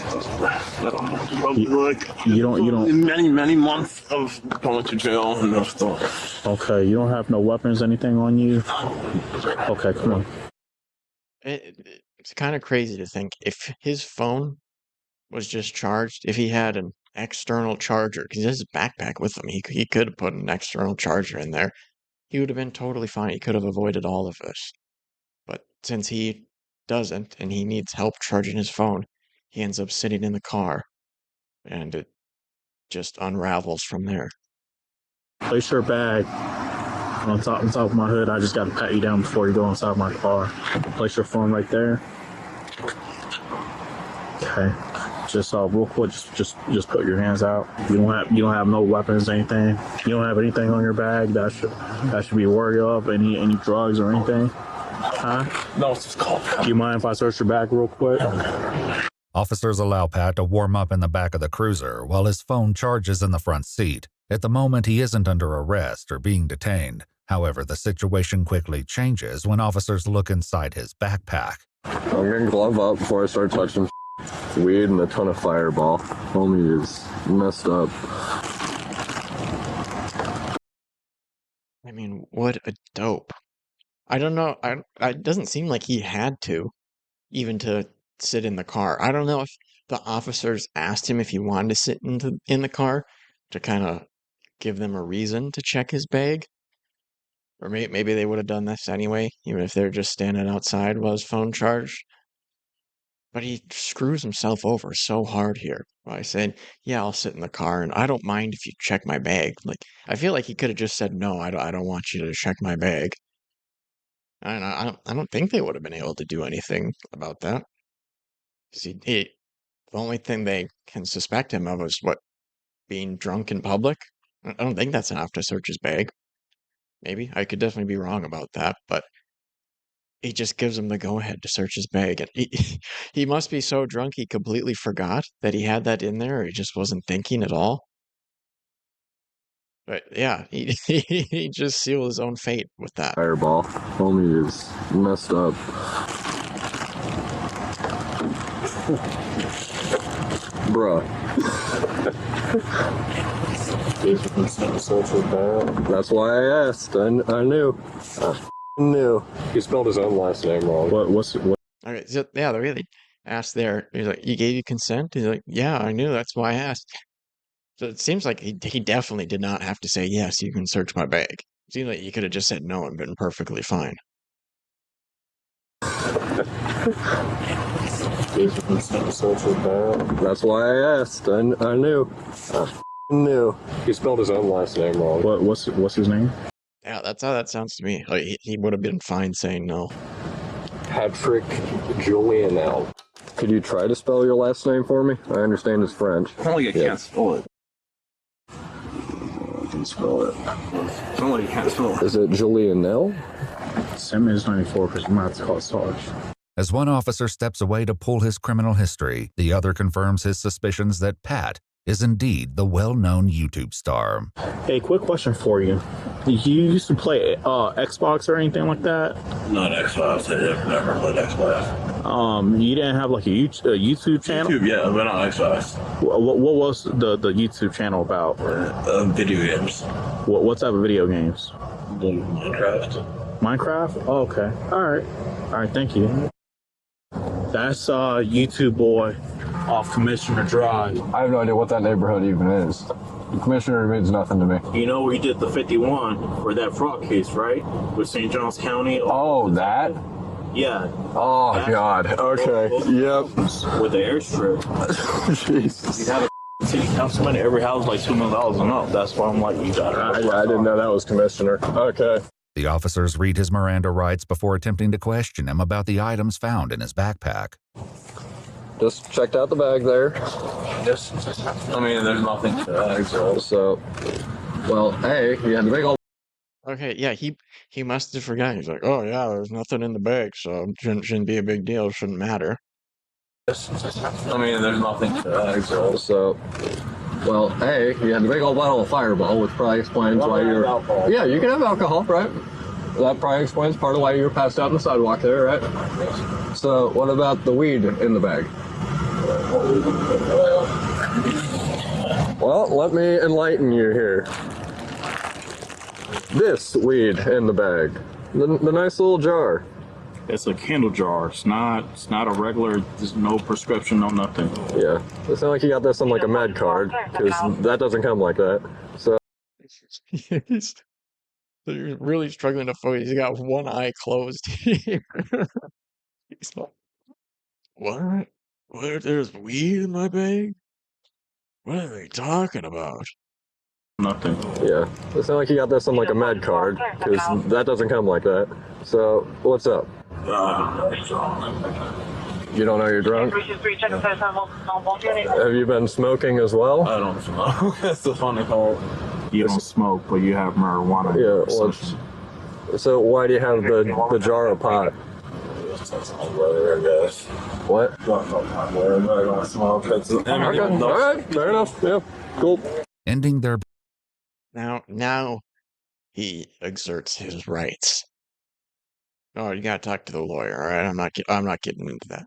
you don't many months of going to jail and stuff. Okay, you don't have no weapons, anything on you? Okay, come on. It's kind of crazy to think if his phone was just charged, if he had an external charger, because he has his backpack with him, he could have put an external charger in there. He would have been totally fine. He could have avoided all of this. But since he doesn't, and he needs help charging his phone, he ends up sitting in the car, and it just unravels from there. Place your bag on top of my hood. I just got to pat you down before you go inside my car. Place your phone right there. Okay. Just real quick, just put your hands out. You don't have no weapons, anything. You don't have anything on your bag that should be worried of. Any drugs or anything? Huh? No, it's just called. Do you mind if I search your bag real quick? Officers allow Pat to warm up in the back of the cruiser while his phone charges in the front seat. At the moment, he isn't under arrest or being detained. However, the situation quickly changes when officers look inside his backpack. I'm gonna glove up before I start touching weed and a ton of Fireball. Homie is messed up. I mean, what a dope. I don't know. It doesn't seem like he had to, even to sit in the car. I don't know if the officers asked him if he wanted to sit in the car to kind of give them a reason to check his bag. Or maybe they would have done this anyway, even if they're just standing outside while his phone charged. But he screws himself over so hard here by saying, yeah, I'll sit in the car and I don't mind if you check my bag. Like, I feel like he could have just said, no, I don't want you to check my bag. And I don't think they would have been able to do anything about that. The only thing they can suspect him of is being drunk in public. I don't think that's enough to search his bag. Maybe. I could definitely be wrong about that, but he just gives him the go-ahead to search his bag. And he must be so drunk he completely forgot that he had that in there, or he just wasn't thinking at all. But yeah, he just sealed his own fate with that. Fireball. Homie is messed up. Bruh. That's why I asked. I knew. I knew. He spelled his own last name wrong. What? Okay, so yeah, they really asked there. He's like, "You gave you consent?" He's like, "Yeah, I knew. That's why I asked." So it seems like he definitely did not have to say, yes, you can search my bag. It seems like he could have just said no and been perfectly fine. That's why I asked. I knew. I knew. He spelled his own last name wrong. What's his name? Yeah, that's how that sounds to me. Like, he would have been fine saying no. Patrick Julianel. Could you try to spell your last name for me? I understand it's French. I don't like I can't spell it. I can spell it. I don't like I can't spell it. Is it Julianel? Send me his 94 because you might have to call Sarge. As one officer steps away to pull his criminal history, the other confirms his suspicions that Pat is indeed the well-known YouTube star. Hey, quick question for you. You used to play Xbox or anything like that? Not Xbox. I've never played Xbox. You didn't have like a YouTube channel? YouTube, yeah, but not Xbox. What was the YouTube channel about? Video games. What type of video games? Minecraft. Minecraft? Oh, okay. All right. Thank you. That's YouTube boy off Commissioner Drive. I have no idea what that neighborhood even is. The Commissioner means nothing to me. You know where you did the 51 for that fraud case, right? With St. Johns County. Oh, that? Yeah. Oh, God. Okay. Yep. With the airstrip. Jesus. You have a city councilman at every house like $2 million and up. That's why I'm like, you got it. I didn't know that was commissioner. Okay. The officers read his Miranda rights before attempting to question him about the items found in his backpack. Just checked out the bag there. There's nothing to that. So, well, hey, you had the big old. Okay, yeah, he must have forgotten. He's like, oh yeah, there's nothing in the bag, so shouldn't be a big deal. Shouldn't matter. There's nothing to that. So, well, hey, you had the big old bottle of Fireball, which probably explains why you're. Yeah, you can have alcohol, right? That probably explains part of why you were passed out on the sidewalk there, right? So, what about the weed in the bag? Well, let me enlighten you here. This weed in the bag, the nice little jar. It's a candle jar. It's not a regular. There's no prescription, no nothing. Yeah, it's not like you got this on like a med card, because that doesn't come like that. So They're really struggling to focus. He's got one eye closed here. He's like, what? What? There's weed in my bag? What are they talking about? Nothing. Yeah, it's not like you got this on like a med card, because that doesn't come like that. So, what's up? You don't know you're drunk? Have you been smoking as well? I don't smoke. That's the funny part. You don't smoke, but you have marijuana. Yeah, well, so why do you have the jar of pot? What? Alright, fair enough. Yeah, cool. Ending their. Now he exerts his rights. Oh, you gotta talk to the lawyer, all right? I'm not getting into that.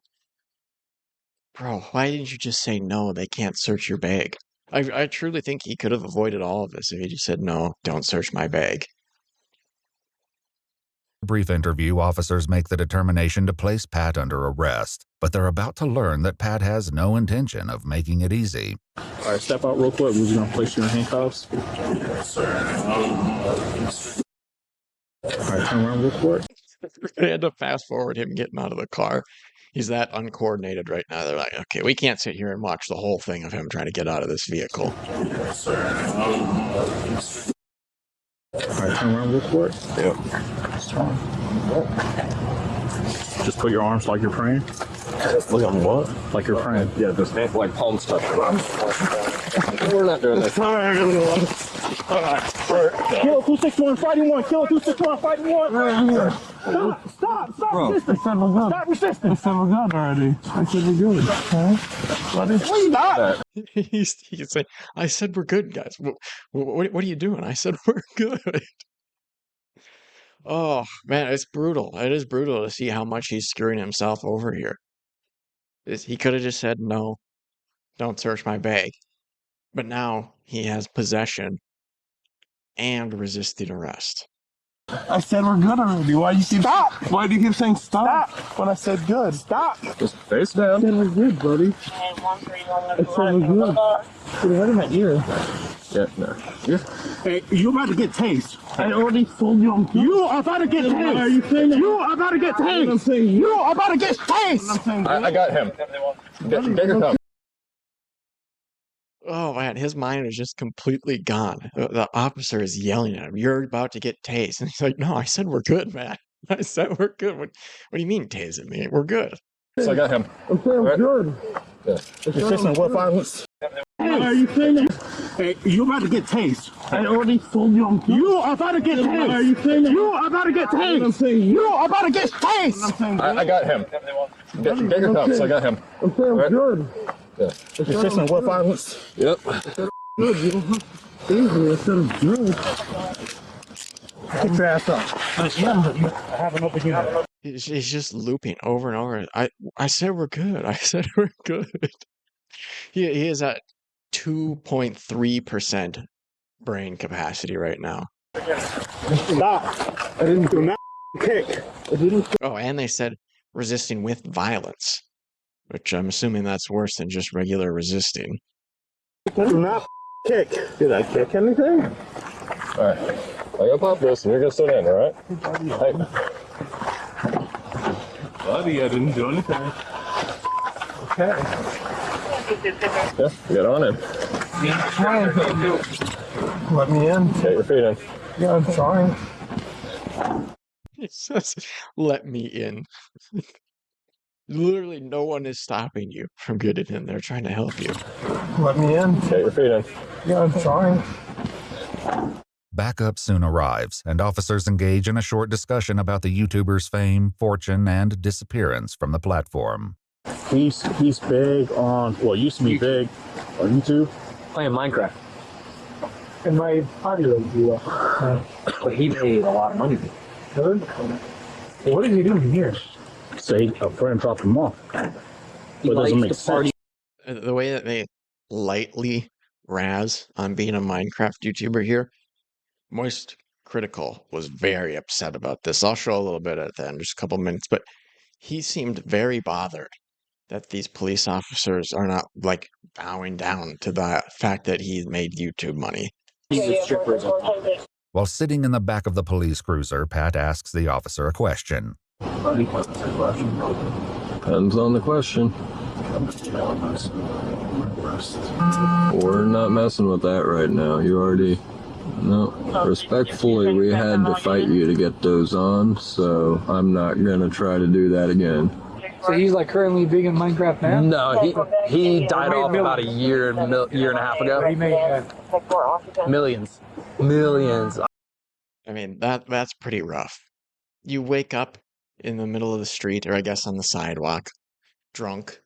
Bro, why didn't you just say no? They can't search your bag. I truly think he could have avoided all of this if he just said no. Don't search my bag. Brief interview, officers make the determination to place Pat under arrest, but they're about to learn that Pat has no intention of making it easy. All right, step out real quick. We're just gonna place you in handcuffs. All right, turn around real quick. They had to fast forward him getting out of the car. He's that uncoordinated right now. They're like, okay, we can't sit here and watch the whole thing of him trying to get out of this vehicle. All right, turn around real quick. Yep. Just put your arms like you're praying. Look on what? Like you're praying. Yeah, just like palm stuff. We're not doing this. All right. Kill 261, fighting one. Kill 261, fighting one. Stop resisting. Stop resisting. I said we're good already. I said we're good. Huh? Stop. He's saying, I said we're good, guys. What are you doing? I said we're good. Oh, man, it's brutal. It is brutal to see how much he's screwing himself over here. He could have just said, no, don't search my bag. But now he has possession and resisting arrest. I said we're good already. Why do you keep Why do you keep saying stop when I said good? Stop. Just face down. I said we're good, buddy. I said we're good. Put it right in my ear. Yeah, no. Yeah. Hey, you about to get tased. I already told you I'm good. You are about to get tased. Are you saying that? You are about to get tased. I'm saying You are about to get tased. I got him. Get your thumb. Oh, man, his mind is just completely gone. The officer is yelling at him, you're about to get tased. And he's like, no, I said we're good, man. I said we're good. What do you mean tasing me? We're good. So I got him. I'm saying we're good. Yeah. Resisting what violence? Are you saying that? Hey, you about to get tased. I already told you I'm good. You are about to get tased. Are you saying that? You are about to get tased. I'm saying You are about to get tased. I got him. Get your thumb. So I got him. I'm saying we're good. Yeah. Resisting what violence? Yep. Good. You don't have to save me. I said I'm good. Get your ass up. I have an open unit. He's just looping over and over. I said we're good. I said we're good. He is at 2.3% brain capacity right now. Stop. I didn't do not kick. Oh, and they said resisting with violence, which I'm assuming that's worse than just regular resisting. Do not kick. Did I kick anything? All right. I gotta pop this and you're gonna sit in, all right? Hey. Buddy, I didn't do anything. Okay. Yeah, get on in. Yeah, I'm trying. Let me in. Get your feet in. Yeah, I'm trying. It says, let me in. Literally, no one is stopping you from getting in. They're trying to help you. Let me in. Get your feet in. Yeah, I'm trying. Backup soon arrives, and officers engage in a short discussion about the YouTuber's fame, fortune, and disappearance from the platform. He's big on, well, used to be big on YouTube. Playing Minecraft. And my audio blew up. But he made a lot of money. Good. What is he doing here? Say a friend dropped him off. But it doesn't make sense. The way that they lightly razz on being a Minecraft YouTuber here, Moist Critical was very upset about this. I'll show a little bit at the end, just a couple minutes, but he seemed very bothered that these police officers are not, like, bowing down to the fact that he made YouTube money. While sitting in the back of the police cruiser, Pat asks the officer a question. Depends on the question. We're not messing with that right now. You already... No. Respectfully, we had to fight you to get those on, so I'm not gonna try to do that again. So he's like currently big in Minecraft now? No, he died off about a year and a half ago. He made Millions. I mean, that's pretty rough. You wake up in the middle of the street, or I guess on the sidewalk, drunk.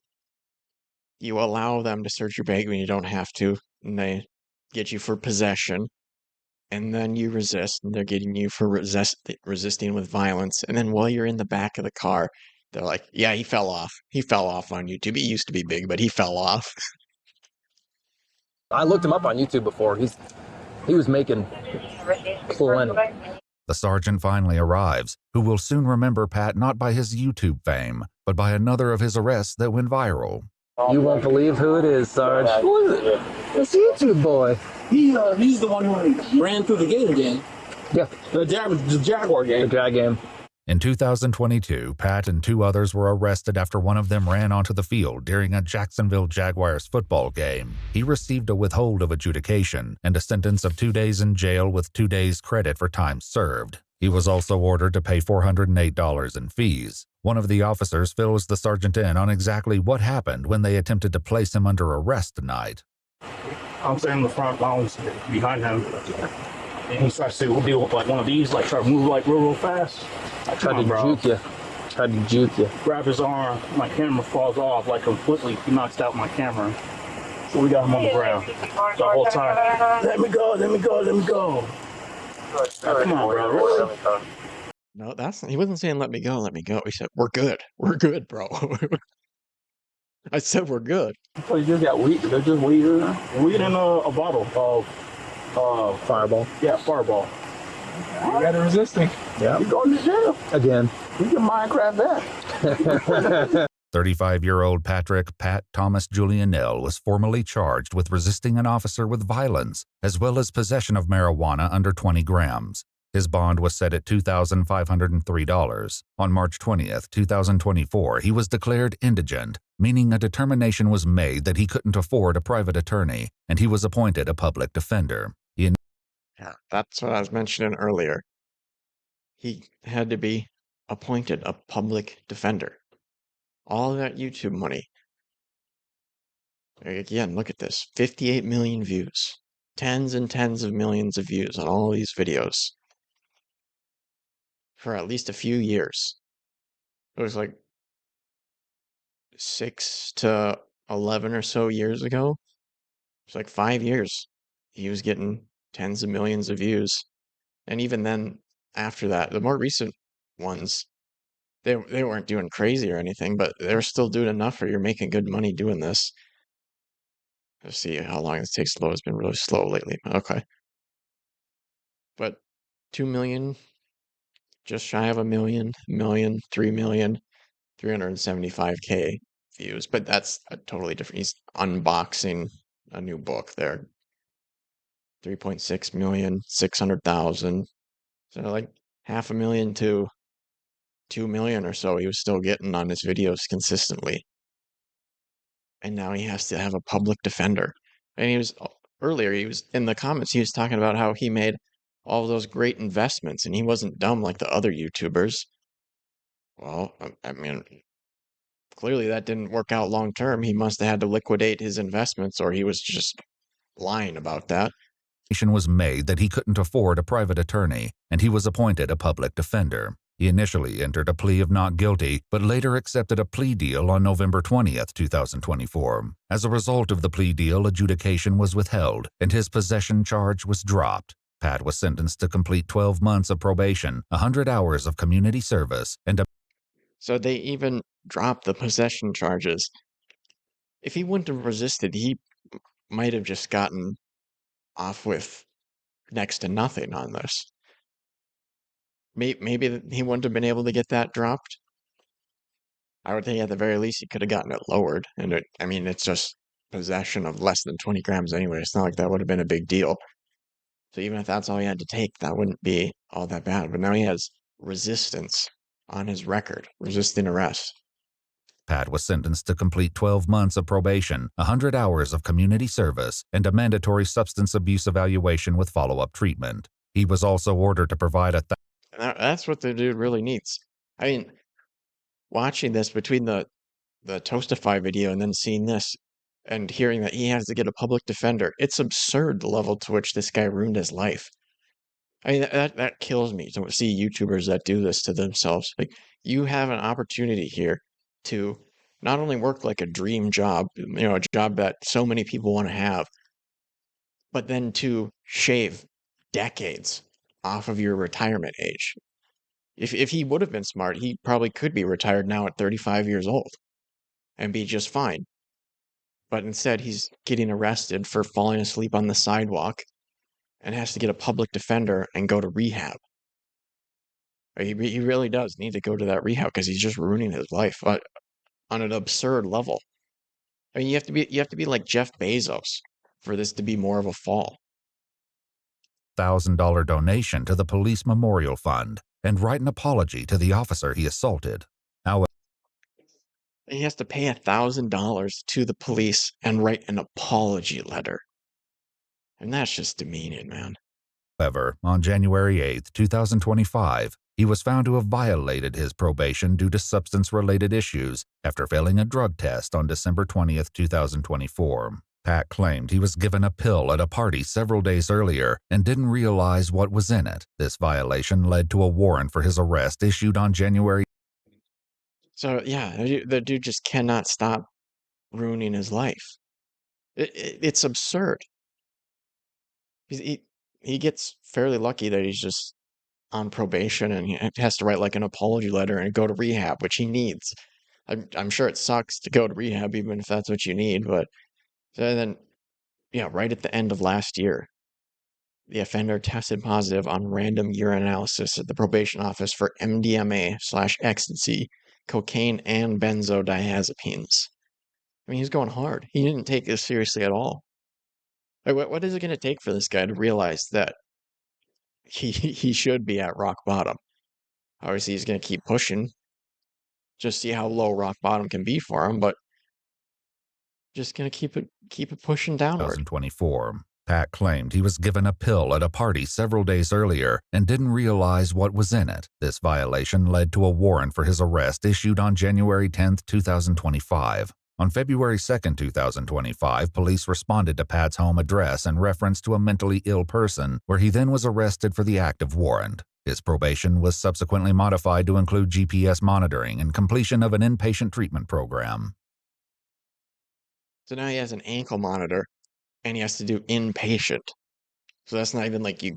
You allow them to search your bag when you don't have to, and they get you for possession. And then you resist, and they're getting you for resisting with violence. And then while you're in the back of the car, they're like, yeah, he fell off. He fell off on YouTube. He used to be big, but he fell off. I looked him up on YouTube before. He was making plenty. The sergeant finally arrives, who will soon remember Pat not by his YouTube fame, but by another of his arrests that went viral. You won't believe who it is, Sarge. Who is it? It's YouTube boy. He's the one who ran through the gate again. Yeah. The Jaguar game. The Jag game. In 2022, Pat and two others were arrested after one of them ran onto the field during a Jacksonville Jaguars football game. He received a withhold of adjudication and a sentence of 2 days in jail with 2 days credit for time served. He was also ordered to pay $408 in fees. One of the officers fills the sergeant in on exactly what happened when they attempted to place him under arrest tonight. I'm standing in the front, I was behind him. And he starts to deal with like one of these, like try to move like real fast. I tried to juke you. Grab his arm, my camera falls off like completely. He knocks out my camera. So we got him on the ground. The whole time, let me go. Come on, bro. No, he wasn't saying let me go. He said, we're good, bro. I said we're good. So you just got weed. They're just weed in a bottle of Fireball. Yeah, Fireball. You got resisting. Yeah. You're going to jail. Again. You can Minecraft that. 35-year-old Pat Thomas Julianell was formally charged with resisting an officer with violence, as well as possession of marijuana under 20 grams. His bond was set at $2,503. On March 20th, 2024, he was declared indigent, meaning a determination was made that he couldn't afford a private attorney, and he was appointed a public defender. Yeah, that's what I was mentioning earlier. He had to be appointed a public defender. All of that YouTube money. Again, look at this. 58 million views. Tens and tens of millions of views on all these videos. For at least a few years. It was like 6 to 11 or so years ago. It's like 5 years. He was getting tens of millions of views. And even then, after that, the more recent ones, they weren't doing crazy or anything, but they were still doing enough where you're making good money doing this. Let's see how long it takes to load. It's been really slow lately. Okay. But 2 million, just shy of a million, 3 million, 375K views. But that's a totally different. He's unboxing a new book there. 3.6 million, 600,000. So like 500,000 to 2 million or so he was still getting on his videos consistently. And now he has to have a public defender. And earlier, he was in the comments, he was talking about how he made all those great investments and he wasn't dumb like the other YouTubers. Well, I mean, clearly that didn't work out long term. He must have had to liquidate his investments, or he was just lying about that. Was made that he couldn't afford a private attorney, and he was appointed a public defender. He initially entered a plea of not guilty, but later accepted a plea deal on November 20th, 2024. As a result of the plea deal, adjudication was withheld, and his possession charge was dropped. Pat was sentenced to complete 12 months of probation, 100 hours of community service, and a... So they even dropped the possession charges. If he wouldn't have resisted, he might have just gotten off with next to nothing on this. Maybe he wouldn't have been able to get that dropped. I would think at the very least he could have gotten it lowered. And I mean, it's just possession of less than 20 grams anyway. It's not like that would have been a big deal. So even if that's all he had to take, that wouldn't be all that bad. But now he has resistance on his record, resisting arrest. Pat was sentenced to complete 12 months of probation, 100 hours of community service, and a mandatory substance abuse evaluation with follow-up treatment. He was also ordered to provide That's what the dude really needs. I mean, watching this between the Toastify video and then seeing this and hearing that he has to get a public defender, it's absurd the level to which this guy ruined his life. I mean, that kills me to see YouTubers that do this to themselves. Like, you have an opportunity here to not only work like a dream job, a job that so many people want to have, but then to shave decades off of your retirement age. If he would have been smart, he probably could be retired now at 35 years old and be just fine. But instead, he's getting arrested for falling asleep on the sidewalk and has to get a public defender and go to rehab. He really does need to go to that rehab because he's just ruining his life on an absurd level. I mean, you have to be like Jeff Bezos for this to be more of a fall. $1,000 donation to the Police Memorial Fund and write an apology to the officer he assaulted. However, he has to pay $1,000 to the police and write an apology letter. And that's just demeaning, man. However, on January 8, 2025, he was found to have violated his probation due to substance-related issues after failing a drug test on December 20, 2024. Pat claimed he was given a pill at a party several days earlier and didn't realize what was in it. This violation led to a warrant for his arrest issued on January. So, yeah, the dude just cannot stop ruining his life. It's absurd. He gets fairly lucky that he's just on probation and he has to write like an apology letter and go to rehab, which he needs. I'm sure it sucks to go to rehab even if that's what you need, but then, right at the end of last year, the offender tested positive on random urine analysis at the probation office for MDMA/ecstasy, cocaine, and benzodiazepines. I mean, he's going hard. He didn't take this seriously at all. Like, what is it going to take for this guy to realize that he should be at rock bottom? Obviously, he's going to keep pushing, just see how low rock bottom can be for him, but just going to keep it pushing downward. 2024. Pat claimed he was given a pill at a party several days earlier and didn't realize what was in it. This violation led to a warrant for his arrest issued on January 10, 2025. On February 2, 2025, police responded to Pat's home address in reference to a mentally ill person, where he then was arrested for the active warrant. His probation was subsequently modified to include GPS monitoring and completion of an inpatient treatment program. So now he has an ankle monitor, and he has to do inpatient. So that's not even like you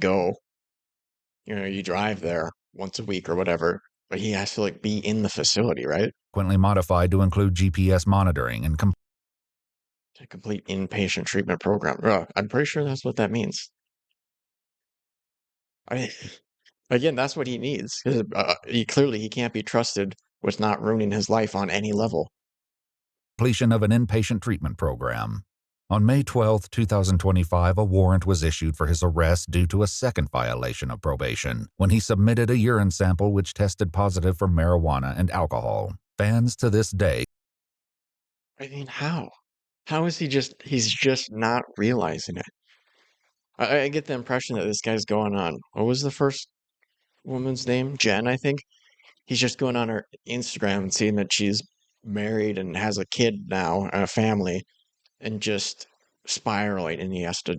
drive there once a week or whatever, but he has to be in the facility, right? Subsequently modified to include GPS monitoring and a complete inpatient treatment program. I'm pretty sure that's what that means. Again, that's what he needs. Clearly, he can't be trusted with not ruining his life on any level. Completion of an inpatient treatment program. On May 12, 2025, a warrant was issued for his arrest due to a second violation of probation, when he submitted a urine sample which tested positive for marijuana and alcohol. Fans to this day... I mean, how? How is he's just not realizing it? I get the impression that this guy's going on, what was the first woman's name? Jen, I think? He's just going on her Instagram and seeing that she's married and has a kid now and a family, and just spiraling, and he has to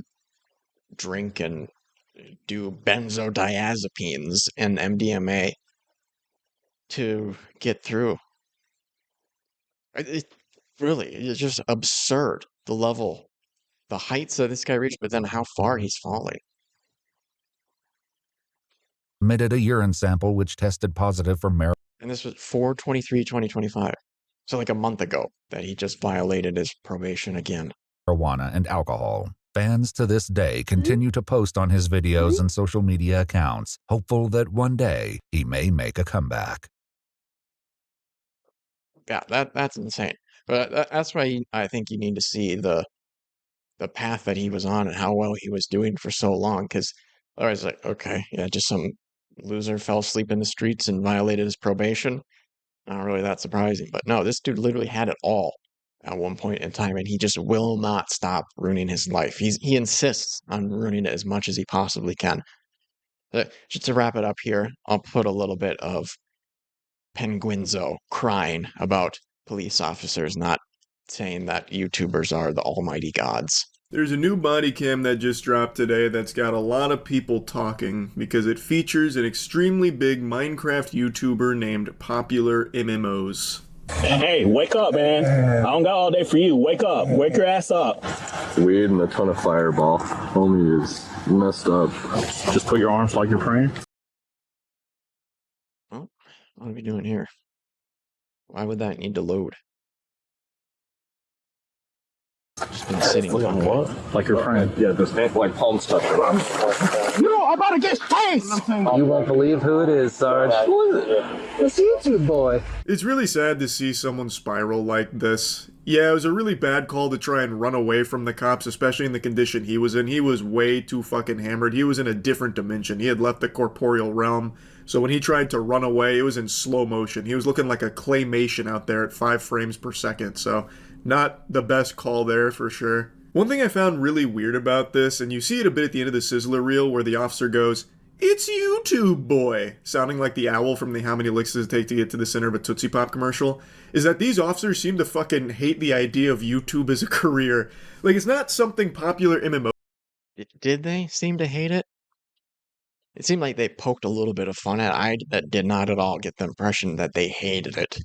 drink and do benzodiazepines and MDMA to get through. It's just absurd, the level, the heights that this guy reached, but then how far he's falling. Submitted a urine sample which tested positive for marijuana. And this was 4/23/2025. So like a month ago that he just violated his probation again. Marijuana and alcohol. Fans to this day continue to post on his videos and social media accounts, hopeful that one day he may make a comeback. Yeah, that's insane. But that's why I think you need to see the path that he was on and how well he was doing for so long. Because otherwise, like, okay, yeah, just some loser fell asleep in the streets and violated his probation. Not really that surprising. But no, this dude literally had it all at one point in time, and he just will not stop ruining his life. He insists on ruining it as much as he possibly can. But just to wrap it up here, I'll put a little bit of Penguinzo crying about police officers not saying that YouTubers are the almighty gods. There's a new body cam that just dropped today that's got a lot of people talking because it features an extremely big Minecraft YouTuber named PopularMMOs. Hey, wake up, man. I don't got all day for you. Wake up. Wake your ass up. Weed and a ton of fireball. Homie is messed up. Just put your arms like you're praying. Well, what are we doing here? Why would that need to load? Just been sitting. On what? Like you're praying. Yeah, this like palm stuff. No, I'm about to get chased! You won't believe who it is, Sarge. Who is it? It's YouTube boy. It's really sad to see someone spiral like this. Yeah, it was a really bad call to try and run away from the cops, especially in the condition he was in. He was way too fucking hammered. He was in a different dimension. He had left the corporeal realm. So when he tried to run away, it was in slow motion. He was looking like a claymation out there at 5 frames per second. So not the best call there for sure. One thing I found really weird about this, and you see it a bit at the end of the Sizzler reel where the officer goes, "It's YouTube boy," sounding like the owl from the How Many Licks Does It Take to Get to the Center of a Tootsie Pop commercial, is that these officers seem to fucking hate the idea of YouTube as a career. Like, it's not something PopularMMOs. Did they seem to hate it? It seemed like they poked a little bit of fun at it. I did not at all get the impression that they hated it.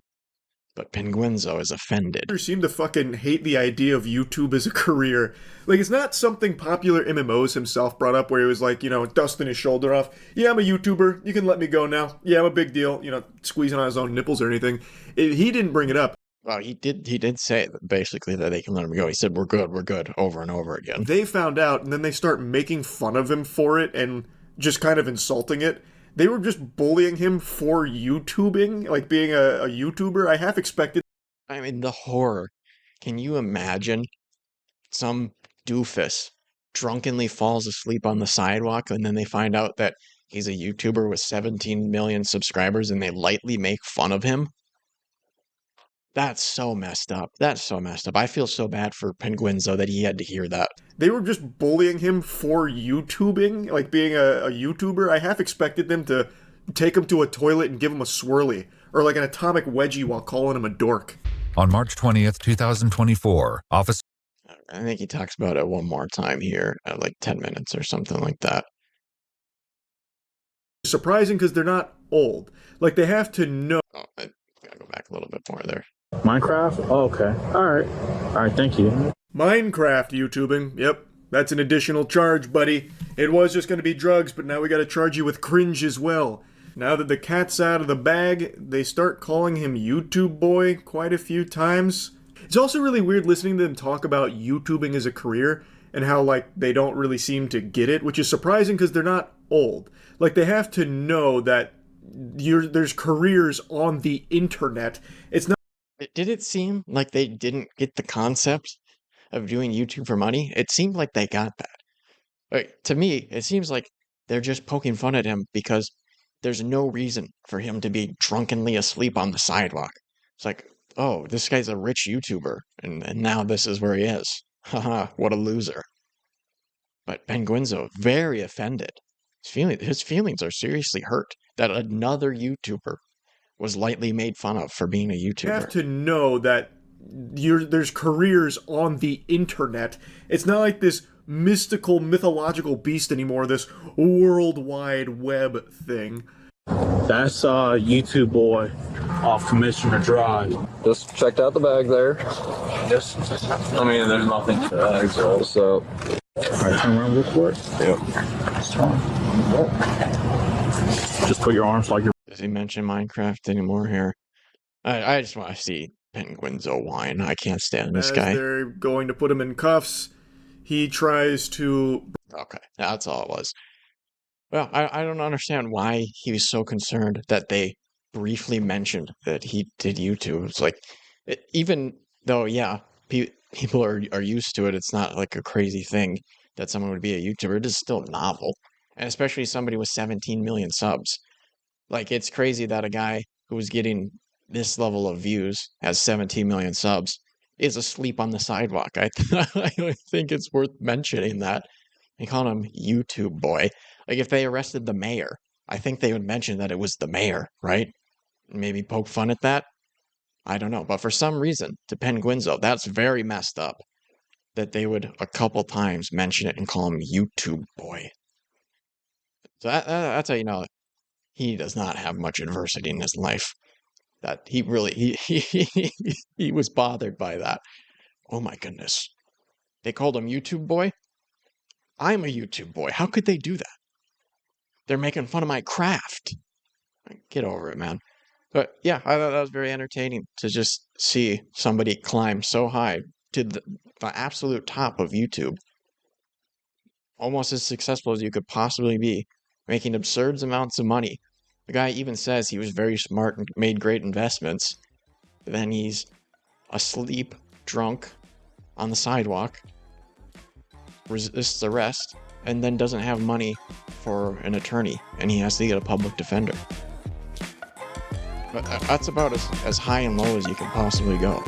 But Penguinzo is offended. Seem to fucking hate the idea of YouTube as a career. Like, it's not something PopularMMOs himself brought up where he was like, you know, dusting his shoulder off. Yeah, I'm a YouTuber. You can let me go now. Yeah, I'm a big deal. You know, squeezing on his own nipples or anything. He didn't bring it up. Well, he did say basically that they can let him go. He said, we're good, over and over again. They found out, and then they start making fun of him for it and just kind of insulting it. They were just bullying him for YouTubing, like being a YouTuber. I half expected. I mean, the horror. Can you imagine some doofus drunkenly falls asleep on the sidewalk and then they find out that he's a YouTuber with 17 million subscribers and they lightly make fun of him? That's so messed up. That's so messed up. I feel so bad for Penguinzo that he had to hear that. They were just bullying him for YouTubing, like being a YouTuber. I half expected them to take him to a toilet and give him a swirly, or like an atomic wedgie while calling him a dork. On March 20th, 2024, Officer... I think he talks about it one more time here at like 10 minutes or something like that. Surprising because they're not old. Like, they have to know... Oh, I gotta go back a little bit more there. Minecraft? Oh, okay. Alright, thank you. Minecraft YouTubing. Yep, that's an additional charge, buddy. It was just going to be drugs, but now we got to charge you with cringe as well. Now that the cat's out of the bag, they start calling him YouTube boy quite a few times. It's also really weird listening to them talk about YouTubing as a career and how, like, they don't really seem to get it, which is surprising because they're not old. Like, they have to know that there's careers on the internet. It's not... Did it seem like they didn't get the concept? of doing YouTube for money, it seemed like they got that. Like, to me, it seems like they're just poking fun at him because there's no reason for him to be drunkenly asleep on the sidewalk. It's like, oh, this guy's a rich YouTuber, and now this is where he is. Haha, what a loser. But Penguinzo, very offended. His feelings are seriously hurt that another YouTuber was lightly made fun of for being a YouTuber. You have to know that there's careers on the internet. It's not like this mystical, mythological beast anymore, this World Wide Web thing. That's YouTube boy off Commissioner Drive. Just checked out the bag there. Just, I mean, there's nothing to that. So, alright, turn around real quick. Yep. Just put your arms like you're. Does he mention Minecraft anymore here? I just want to see Penguinzo whine. I can't stand this guy. They're going to put him in cuffs. He tries to... Okay, that's all it was. Well, I don't understand why he was so concerned that they briefly mentioned that he did YouTube. It's like, even though, yeah, people are used to it, it's not like a crazy thing that someone would be a YouTuber. It is still novel. And especially somebody with 17 million subs. Like, it's crazy that a guy who was getting this level of views, has 17 million subs, is asleep on the sidewalk. I think it's worth mentioning that. They call him YouTube boy. Like, if they arrested the mayor, I think they would mention that it was the mayor, right? Maybe poke fun at that? I don't know. But for some reason, to Penguinzo, that's very messed up. That they would a couple times mention it and call him YouTube boy. So that's how you know he does not have much adversity in his life. That he really, he was bothered by that. Oh my goodness. They called him YouTube boy? I'm a YouTube boy. How could they do that? They're making fun of my craft. Get over it, man. But yeah, I thought that was very entertaining to just see somebody climb so high to the absolute top of YouTube. Almost as successful as you could possibly be, making absurd amounts of money. The guy even says he was very smart and made great investments. But then he's asleep, drunk, on the sidewalk, resists arrest, and then doesn't have money for an attorney, and he has to get a public defender. But that's about as high and low as you can possibly go.